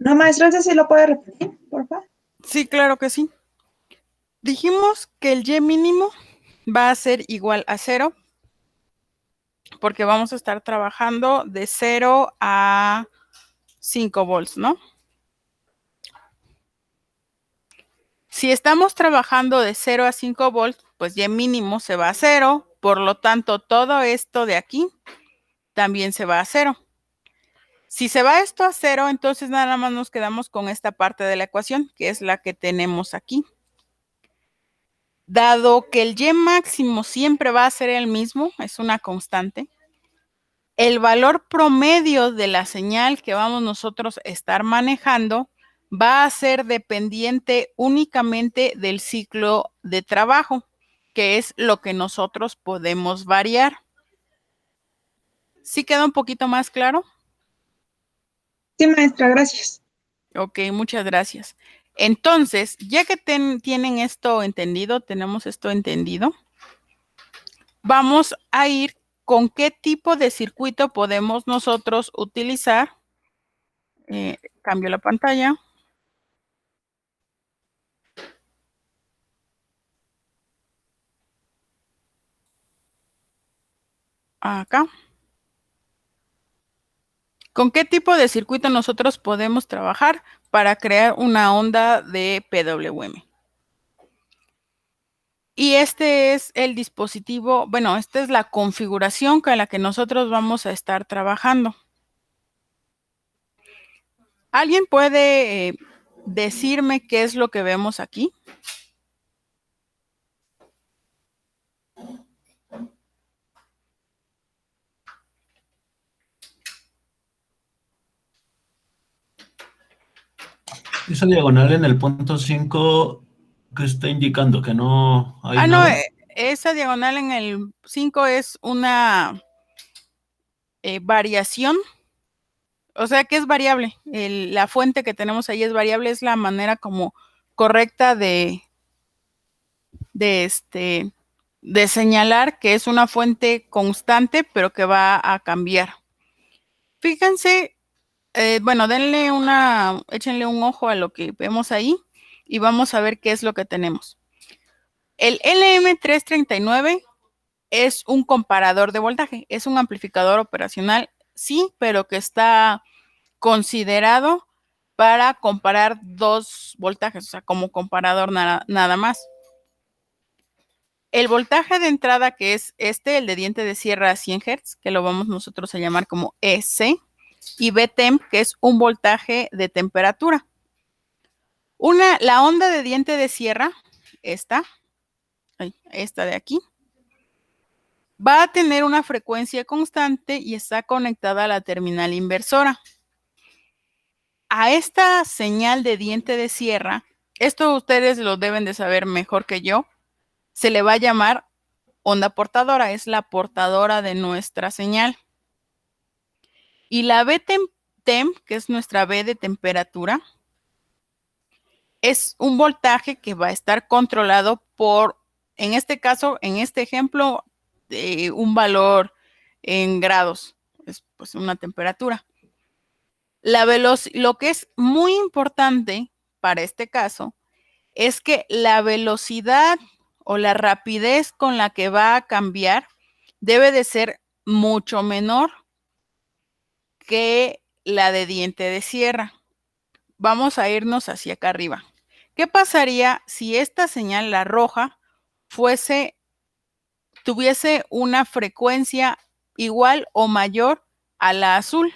No, maestra, ¿ese sí lo puede repetir, por favor? Sí, claro que sí. Dijimos que el Y mínimo va a ser igual a 0 porque vamos a estar trabajando de 0 a 5 volts, ¿no? Si estamos trabajando de 0 a 5 volts, pues ya mínimo se va a 0, por lo tanto todo esto de aquí también se va a 0. Si se va esto a 0, entonces nada más nos quedamos con esta parte de la ecuación, que es la que tenemos aquí. Dado que el Y máximo siempre va a ser el mismo, es una constante, el valor promedio de la señal que vamos nosotros a estar manejando va a ser dependiente únicamente del ciclo de trabajo, que es lo que nosotros podemos variar. ¿Sí queda un poquito más claro? Sí, maestra, gracias. Ok, muchas gracias. Entonces, ya que tienen esto entendido, tenemos esto entendido, vamos a ir con qué tipo de circuito podemos nosotros utilizar. Cambio la pantalla. Acá. ¿Con qué tipo de circuito nosotros podemos trabajar para crear una onda de PWM? Y este es el dispositivo, bueno, esta es la configuración con la que nosotros vamos a estar trabajando. ¿Alguien puede decirme qué es lo que vemos aquí? Esa diagonal en el punto 5 que está indicando que no hay No, nada. esa diagonal en el 5 es una variación, o sea que es variable. La fuente que tenemos ahí es variable, es la manera como correcta de señalar que es una fuente constante, pero que va a cambiar. Fíjense, bueno, échenle un ojo a lo que vemos ahí y vamos a ver qué es lo que tenemos. El LM339 es un comparador de voltaje, es un amplificador operacional, sí, pero que está considerado para comparar dos voltajes, o sea, como comparador nada más. El voltaje de entrada, que es el de diente de sierra a 100 Hz, que lo vamos nosotros a llamar como EC, y Vtemp, que es un voltaje de temperatura. La onda de diente de sierra, esta de aquí, va a tener una frecuencia constante y está conectada a la terminal inversora. A esta señal de diente de sierra, esto ustedes lo deben de saber mejor que yo, se le va a llamar onda portadora, es la portadora de nuestra señal. Y la Vtemp, que es nuestra V de temperatura, es un voltaje que va a estar controlado por, en este caso, en este ejemplo, un valor en grados, es pues una temperatura. Lo que es muy importante para este caso es que la velocidad o la rapidez con la que va a cambiar debe de ser mucho menor que la de diente de sierra. Vamos a irnos hacia acá arriba. ¿Qué pasaría si esta señal, la roja, tuviese una frecuencia igual o mayor a la azul?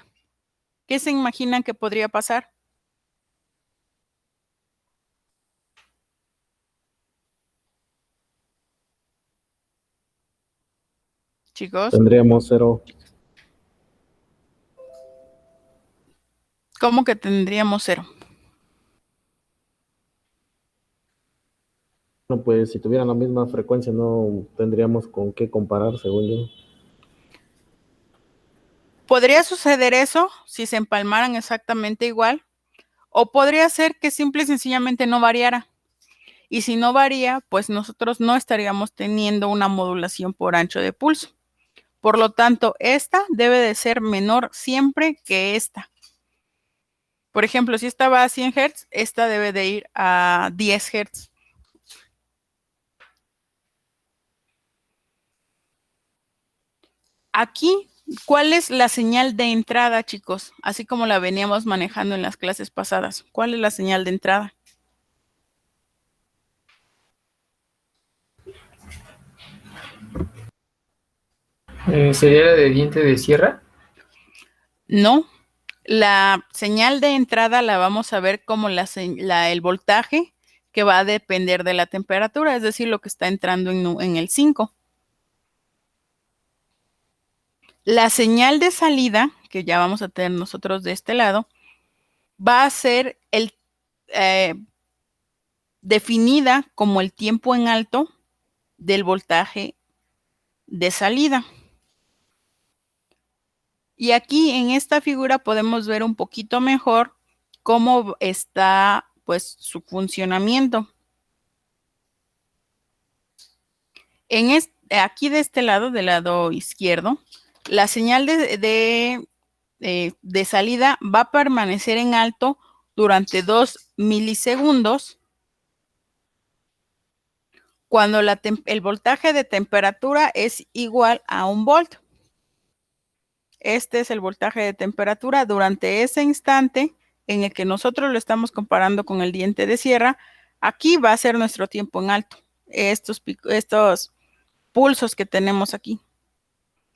¿Qué se imaginan que podría pasar? Chicos, Tendríamos 0. ¿cómo que tendríamos 0? Bueno, pues si tuvieran la misma frecuencia no tendríamos con qué comparar, según yo. ¿Podría suceder eso si se empalmaran exactamente igual? ¿O podría ser que simple y sencillamente no variara? Y si no varía, pues nosotros no estaríamos teniendo una modulación por ancho de pulso. Por lo tanto, esta debe de ser menor siempre que esta. Por ejemplo, si esta va a 100 Hz, esta debe de ir a 10 Hz. Aquí, ¿cuál es la señal de entrada, chicos? Así como la veníamos manejando en las clases pasadas. ¿Cuál es la señal de entrada? ¿Sería la de diente de sierra? No. La señal de entrada la vamos a ver como el voltaje que va a depender de la temperatura, es decir, lo que está entrando en el 5. La señal de salida, que ya vamos a tener nosotros de este lado, va a ser definida como el tiempo en alto del voltaje de salida. Y aquí en esta figura podemos ver un poquito mejor cómo está pues su funcionamiento. Aquí de este lado, del lado izquierdo, la señal de salida va a permanecer en alto durante 2 milisegundos cuando el voltaje de temperatura es igual a 1 volt. Este es el voltaje de temperatura durante ese instante en el que nosotros lo estamos comparando con el diente de sierra. Aquí va a ser nuestro tiempo en alto, estos pulsos que tenemos aquí.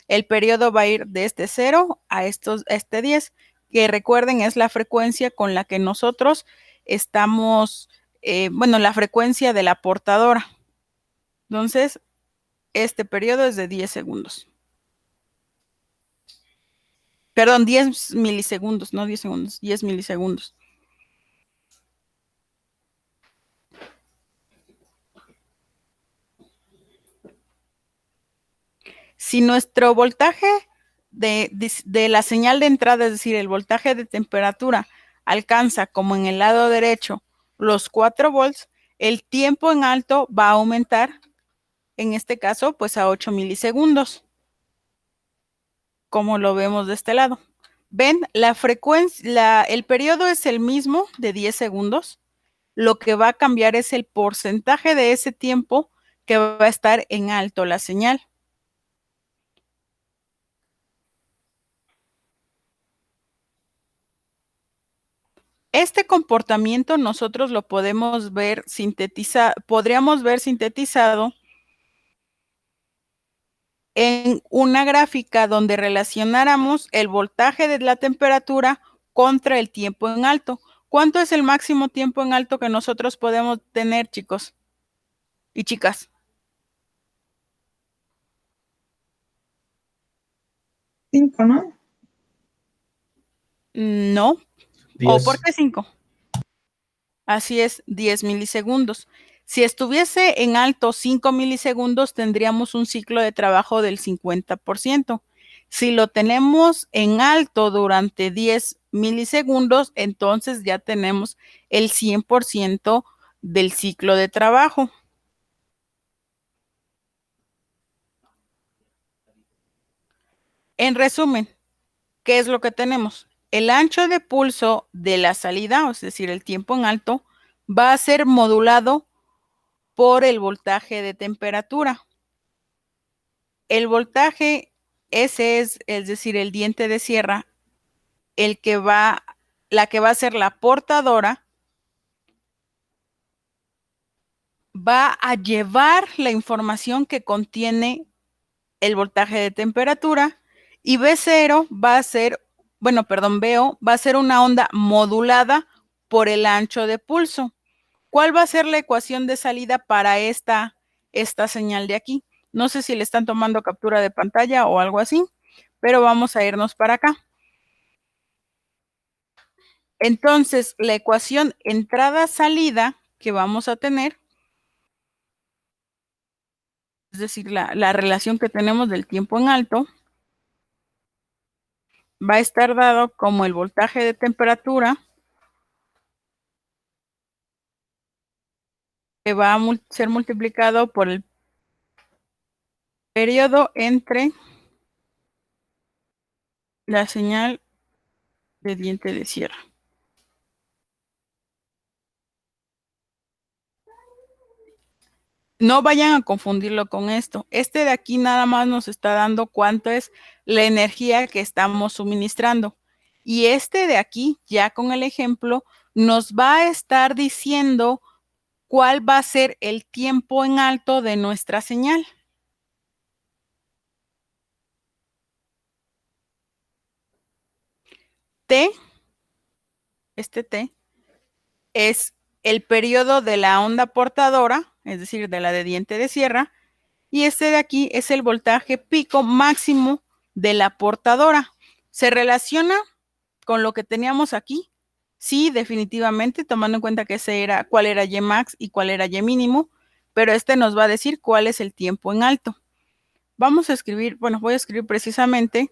El periodo va a ir de este 0 a este 10, que recuerden es la frecuencia con la que nosotros estamos, la frecuencia de la portadora. Entonces, este periodo es de 10 segundos. Perdón, 10 milisegundos, no 10 segundos, 10 milisegundos. Si nuestro voltaje de la señal de entrada, es decir, el voltaje de temperatura, alcanza como en el lado derecho los 4 volts, el tiempo en alto va a aumentar, en este caso, pues a 8 milisegundos, como lo vemos de este lado. ¿Ven? La frecuencia, el periodo es el mismo de 10 segundos. Lo que va a cambiar es el porcentaje de ese tiempo que va a estar en alto la señal. Este comportamiento nosotros lo podemos ver podríamos ver sintetizado en una gráfica donde relacionáramos el voltaje de la temperatura contra el tiempo en alto. ¿Cuánto es el máximo tiempo en alto que nosotros podemos tener, chicos y chicas? 5, ¿no? No. ¿O 10. por qué 5? Así es, 10 milisegundos. Si estuviese en alto 5 milisegundos, tendríamos un ciclo de trabajo del 50%. Si lo tenemos en alto durante 10 milisegundos, entonces ya tenemos el 100% del ciclo de trabajo. En resumen, ¿qué es lo que tenemos? El ancho de pulso de la salida, es decir, el tiempo en alto, va a ser modulado por el voltaje de temperatura. El voltaje, ese es decir, el diente de sierra, la que va a ser la portadora, va a llevar la información que contiene el voltaje de temperatura y B0 va a ser, BO va a ser una onda modulada por el ancho de pulso. ¿Cuál va a ser la ecuación de salida para esta señal de aquí? No sé si le están tomando captura de pantalla o algo así, pero vamos a irnos para acá. Entonces, la ecuación entrada-salida que vamos a tener, es decir, la relación que tenemos del tiempo en alto, va a estar dado como el voltaje de temperatura que va a ser multiplicado por el periodo entre la señal de diente de sierra. No vayan a confundirlo con esto. Este de aquí nada más nos está dando cuánto es la energía que estamos suministrando. Y este de aquí, ya con el ejemplo, nos va a estar diciendo cuál va a ser el tiempo en alto de nuestra señal. T, este T, es el periodo de la onda portadora, es decir, de la de diente de sierra, y este de aquí es el voltaje pico máximo de la portadora. ¿Se relaciona con lo que teníamos aquí? Sí, definitivamente, tomando en cuenta que ese era cuál era Y max y cuál era Y mínimo, pero este nos va a decir cuál es el tiempo en alto. Vamos a escribir, bueno, voy a escribir precisamente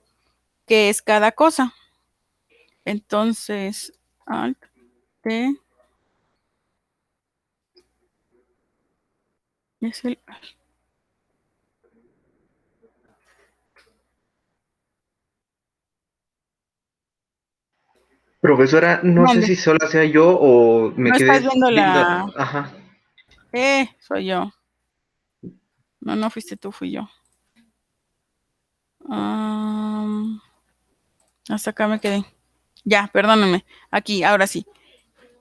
qué es cada cosa. Entonces, alt, T, es el... Profesora, no sé ¿Dónde? si sola sea yo o me No quedé estás viendo viendo. la... Ajá. Soy yo. No, no fuiste tú, fui yo. Hasta acá me quedé. Ya, perdónenme. Aquí, ahora sí.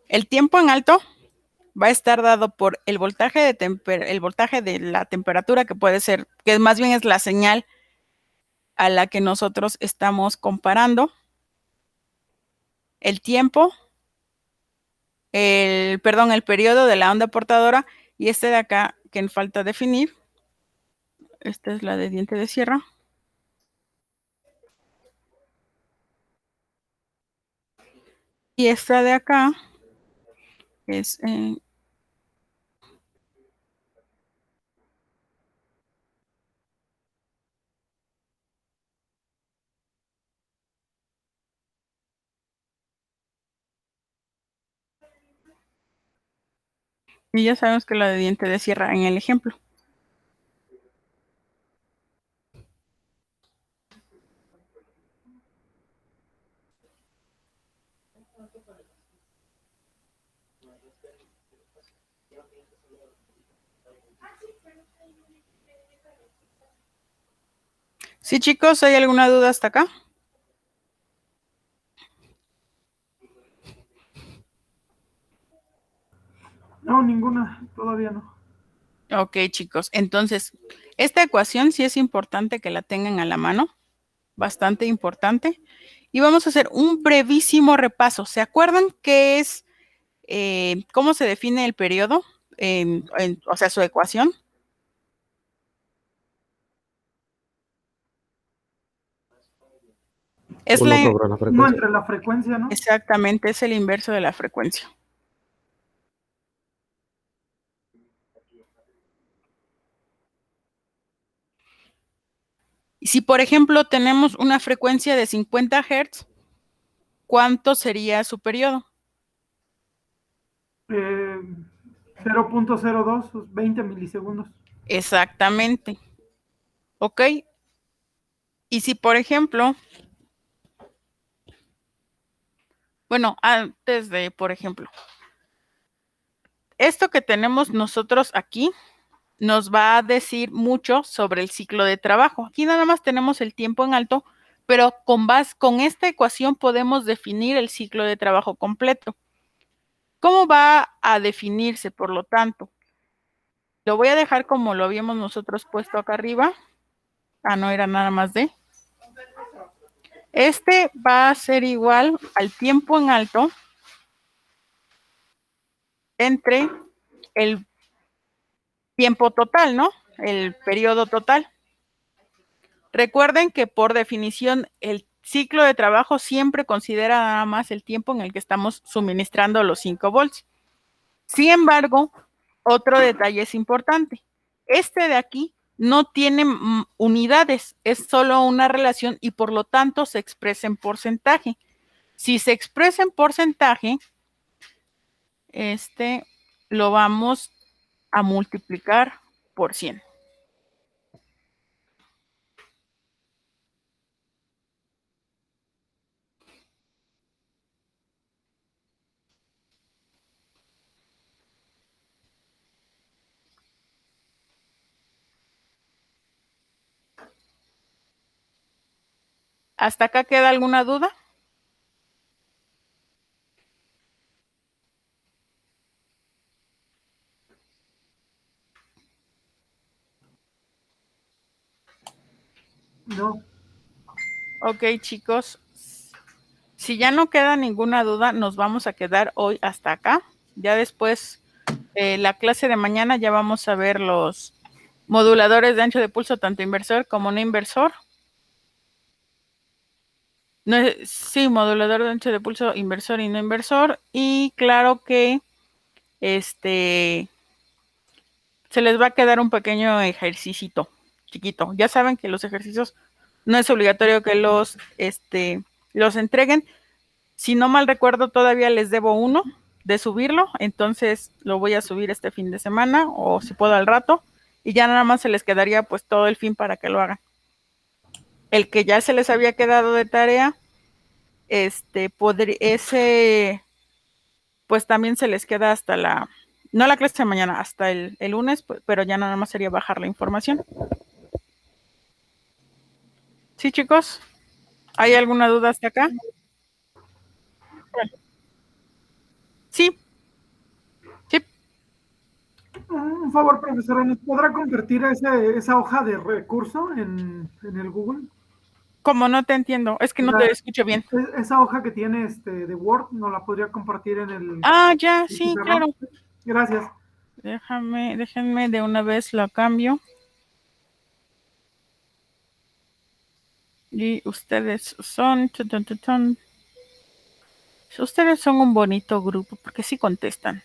El tiempo en alto va a estar dado por el voltaje el voltaje de la temperatura, que puede ser, que más bien es la señal a la que nosotros estamos comparando. El tiempo, el periodo de la onda portadora, y este de acá que falta definir. Esta es la de diente de sierra. Y esta de acá es... y ya sabemos que la de diente de sierra en el ejemplo. Sí, chicos, ¿hay alguna duda hasta acá? No, ninguna, todavía no. Ok, chicos. Entonces, esta ecuación sí es importante que la tengan a la mano, bastante importante. Y vamos a hacer un brevísimo repaso. ¿Se acuerdan qué es, cómo se define el periodo? O sea, su ecuación. Es Uno la, sobre la No frecuencia. entre la frecuencia, ¿no? exactamente, es el inverso de la frecuencia. Y si, por ejemplo, tenemos una frecuencia de 50 Hz, ¿cuánto sería su periodo? 0.02, 20 milisegundos. Exactamente. ¿Ok? Y si, por ejemplo, bueno, antes de, por ejemplo, esto que tenemos nosotros aquí nos va a decir mucho sobre el ciclo de trabajo. Aquí nada más tenemos el tiempo en alto, pero con esta ecuación podemos definir el ciclo de trabajo completo. ¿Cómo va a definirse, por lo tanto? Lo voy a dejar como lo habíamos nosotros puesto acá arriba. No era nada más de. Este va a ser igual al tiempo en alto entre el tiempo total, ¿no? El periodo total. Recuerden que por definición el ciclo de trabajo siempre considera nada más el tiempo en el que estamos suministrando los 5 volts. Sin embargo, otro detalle es importante. Este de aquí no tiene unidades, es solo una relación y por lo tanto se expresa en porcentaje. Si se expresa en porcentaje, lo vamos a multiplicar por 100. ¿Hasta acá queda alguna duda? No. Ok, chicos. Si ya no queda ninguna duda, nos vamos a quedar hoy hasta acá. Ya después, la clase de mañana, ya vamos a ver los moduladores de ancho de pulso, tanto inversor como no inversor. No, sí, modulador de ancho de pulso inversor y no inversor. Y claro que se les va a quedar un pequeño ejercicio chiquito. Ya saben que los ejercicios no es obligatorio que los entreguen. Si no mal recuerdo, todavía les debo uno de subirlo, entonces lo voy a subir este fin de semana o si puedo al rato y ya nada más se les quedaría pues todo el fin para que lo hagan. El que ya se les había quedado de tarea, ese pues también se les queda hasta no la clase de mañana, hasta el lunes, pero ya nada más sería bajar la información. ¿Sí, chicos? ¿Hay alguna duda hasta acá? Sí, sí. Un favor, profesora, ¿nos podrá convertir esa hoja de recurso en el Google? Como no te entiendo, es que no te escucho bien. Esa hoja que tiene de Word, ¿nos la podría compartir en el Ya, sí, pizarrón? claro. Gracias. Déjenme de una vez lo cambio. Y ustedes son, ustedes son un bonito grupo, porque sí contestan.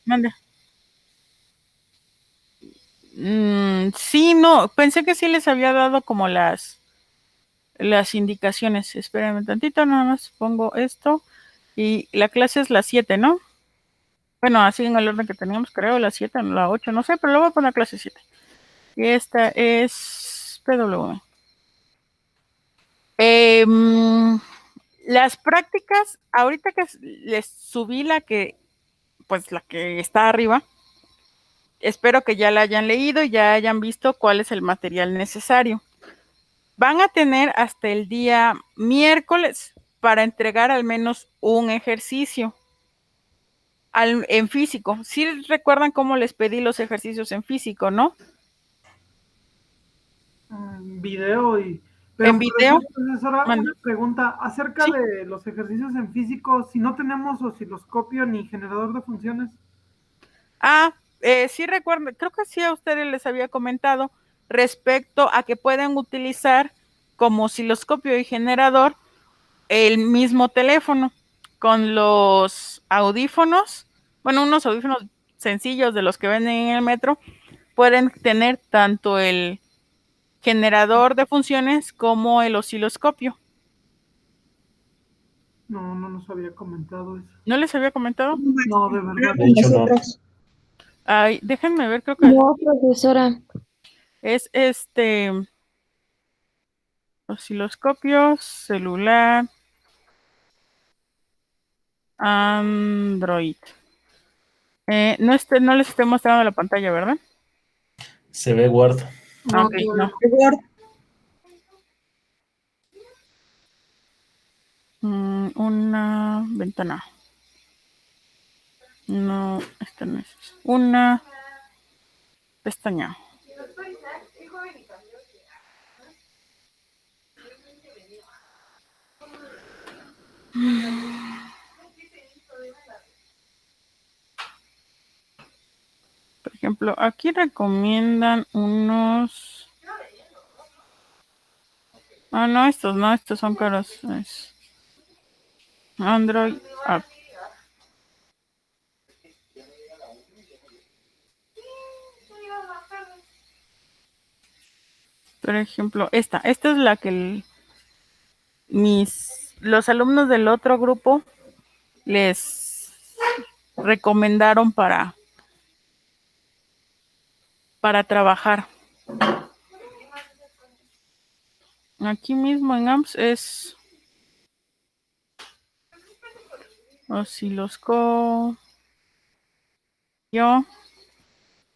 Mande. Sí, no, pensé que sí les había dado como las indicaciones. Espérenme tantito, nada más pongo esto. Y la clase es las 7, ¿no? Bueno, así en el orden que teníamos, creo, las 7, la 8, no sé, pero lo voy a poner clase 7. Y esta es PW. Las prácticas, ahorita que les subí pues la que está arriba, espero que ya la hayan leído y ya hayan visto cuál es el material necesario. Van a tener hasta el día miércoles para entregar al menos un ejercicio en físico. Sí recuerdan cómo les pedí los ejercicios en físico, ¿no? Video En Pero, video. profesora, Mande. una pregunta acerca Sí. de los ejercicios en físico. Si no tenemos osciloscopio ni generador de funciones. Sí recuerdo, creo que sí a ustedes les había comentado respecto a que pueden utilizar como osciloscopio y generador el mismo teléfono con los audífonos, bueno, unos audífonos sencillos de los que venden en el metro, pueden tener tanto el generador de funciones como el osciloscopio. No, no nos había comentado eso. ¿No les había comentado? No, de verdad. De hecho, no. Ay, déjenme ver, creo que No, profesora. es osciloscopio, celular, Android. No les estoy mostrando la pantalla, ¿verdad? Se ve Word. No, Ok, no. Una ventana. No, esta no es. Una pestaña. Por ejemplo, aquí recomiendan unos. No, estos son caros. Es Android App. Por ejemplo, esta es la que los alumnos del otro grupo les recomendaron para trabajar. Aquí mismo en AMPS es osciloscopio.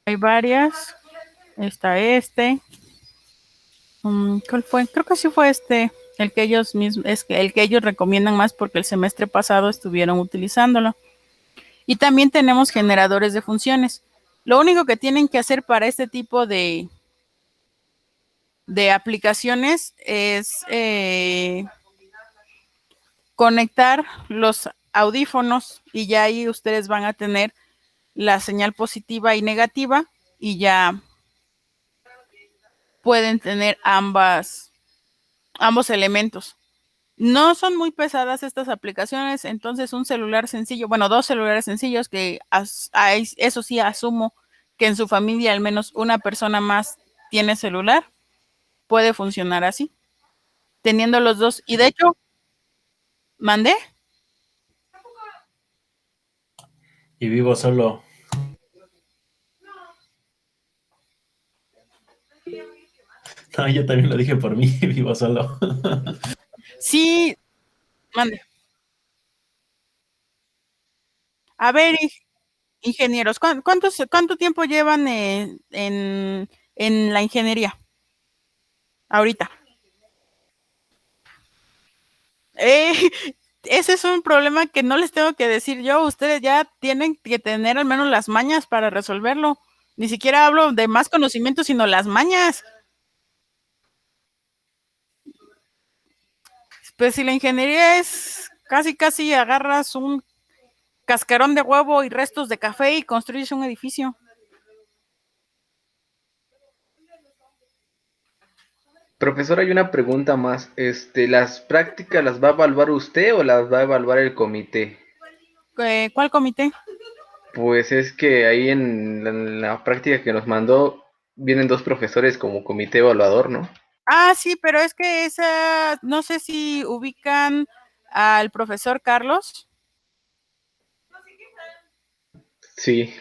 Hay varias. Está ¿Cuál fue? Creo que sí fue el que ellos mismos, el que ellos recomiendan más porque el semestre pasado estuvieron utilizándolo. Y también tenemos generadores de funciones. Lo único que tienen que hacer para este tipo de aplicaciones es conectar los audífonos y ya ahí ustedes van a tener la señal positiva y negativa y ya pueden tener ambos elementos. No son muy pesadas estas aplicaciones, entonces un celular sencillo, bueno, 2 celulares sencillos que eso sí asumo que en su familia al menos una persona más tiene celular, puede funcionar así, teniendo los dos. Y de hecho, ¿mandé? Y vivo solo. No, yo también lo dije por mí, vivo solo. Sí, mande. A ver, ingenieros, ¿cuánto tiempo llevan en la ingeniería ahorita? Ese es un problema que no les tengo que decir yo. Ustedes ya tienen que tener al menos las mañas para resolverlo. Ni siquiera hablo de más conocimiento, sino las mañas. Pues si la ingeniería es casi agarras un cascarón de huevo y restos de café y construyes un edificio. Profesor, hay una pregunta más. ¿Las prácticas las va a evaluar usted o las va a evaluar el comité? ¿Cuál comité? Pues es que ahí en la práctica que nos mandó vienen 2 profesores como comité evaluador, ¿no? Ah, sí, pero es que no sé si ubican al profesor Carlos. Sí.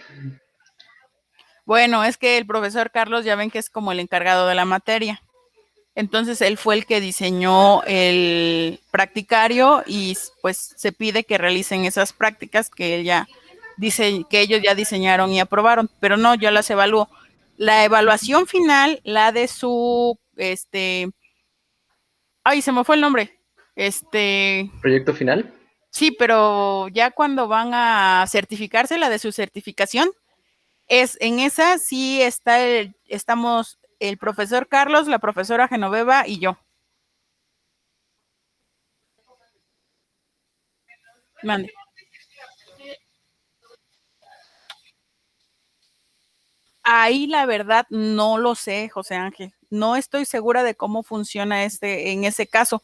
Bueno, es que el profesor Carlos ya ven que es como el encargado de la materia. Entonces él fue el que diseñó el practicario y pues se pide que realicen esas prácticas que que ellos ya diseñaron y aprobaron, pero no, yo las evalúo. La evaluación final, la de su ay, se me fue el nombre. ¿Proyecto final? Sí, pero ya cuando van a certificarse, la de su certificación, en esa sí estamos el profesor Carlos, la profesora Genoveva y yo. Mande. Ahí la verdad no lo sé, José Ángel. No estoy segura de cómo funciona en ese caso,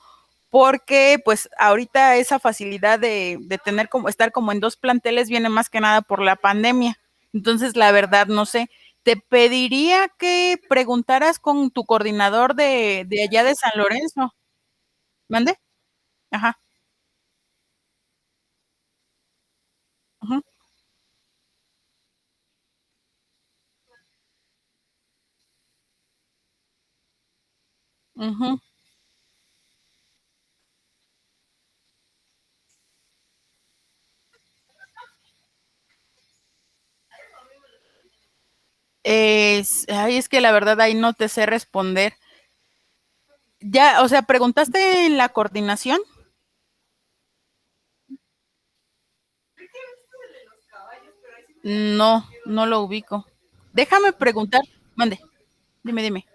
porque pues ahorita esa facilidad de tener estar como en 2 planteles viene más que nada por la pandemia. Entonces, la verdad no sé. Te pediría que preguntaras con tu coordinador de allá de San Lorenzo. ¿Mande? Ajá. Ujú, ujú. Es que la verdad ahí no te sé responder. Ya, o sea, ¿preguntaste en la coordinación? No, no lo ubico. Déjame preguntar. Mande, dime.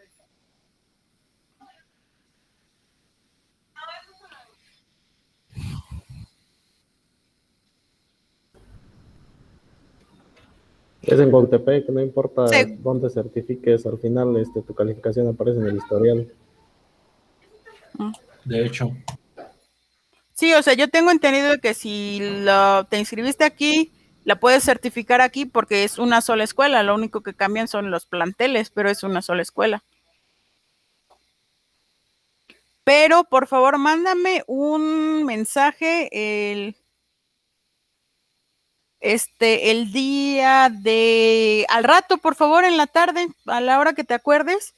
Es en Goltepec, no importa Se- dónde certifiques, al final tu calificación aparece en el historial. De hecho, Sí, o sea, yo tengo entendido que si te inscribiste aquí, la puedes certificar aquí porque es una sola escuela. Lo único que cambian son los planteles, pero es una sola escuela. Pero por favor, mándame un mensaje el día al rato, por favor, en la tarde, a la hora que te acuerdes,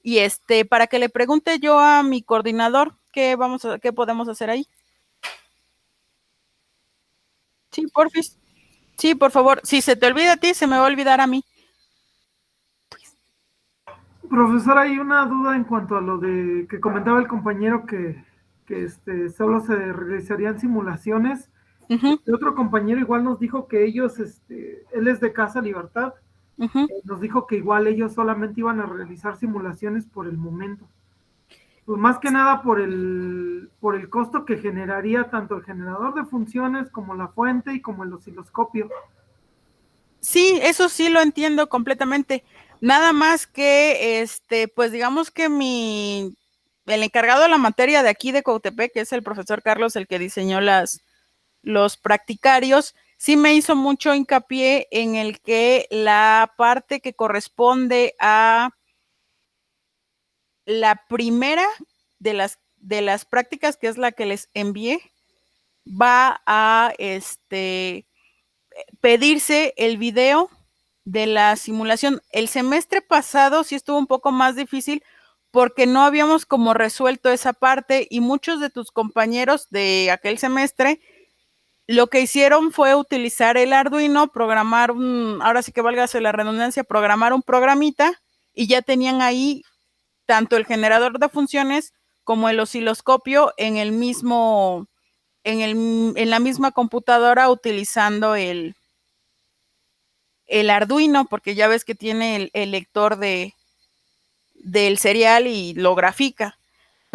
y para que le pregunte yo a mi coordinador qué podemos hacer ahí. Sí, porfis. Sí, por favor. Si se te olvida a ti, se me va a olvidar a mí. Profesor, hay una duda en cuanto a lo de que comentaba el compañero que solo se realizarían simulaciones. Ujú, Otro compañero igual nos dijo que ellos, él es de Casa Libertad, ujú. nos dijo que igual ellos solamente iban a realizar simulaciones por el momento. Pues más que nada por el costo que generaría tanto el generador de funciones como la fuente y como el osciloscopio. Sí, eso sí lo entiendo completamente. Nada más que, pues digamos que el encargado de la materia de aquí de Coatepec, que es el profesor Carlos, el que diseñó los practicarios, sí me hizo mucho hincapié en el que la parte que corresponde a la primera de las prácticas, que es la que les envié, va a pedirse el video de la simulación. El semestre pasado sí estuvo un poco más difícil porque no habíamos como resuelto esa parte y muchos de tus compañeros de aquel semestre lo que hicieron fue utilizar el Arduino, programar ahora sí que válgase la redundancia, programar un programita y ya tenían ahí tanto el generador de funciones como el osciloscopio en la misma computadora utilizando el Arduino, porque ya ves que tiene el lector del serial y lo grafica.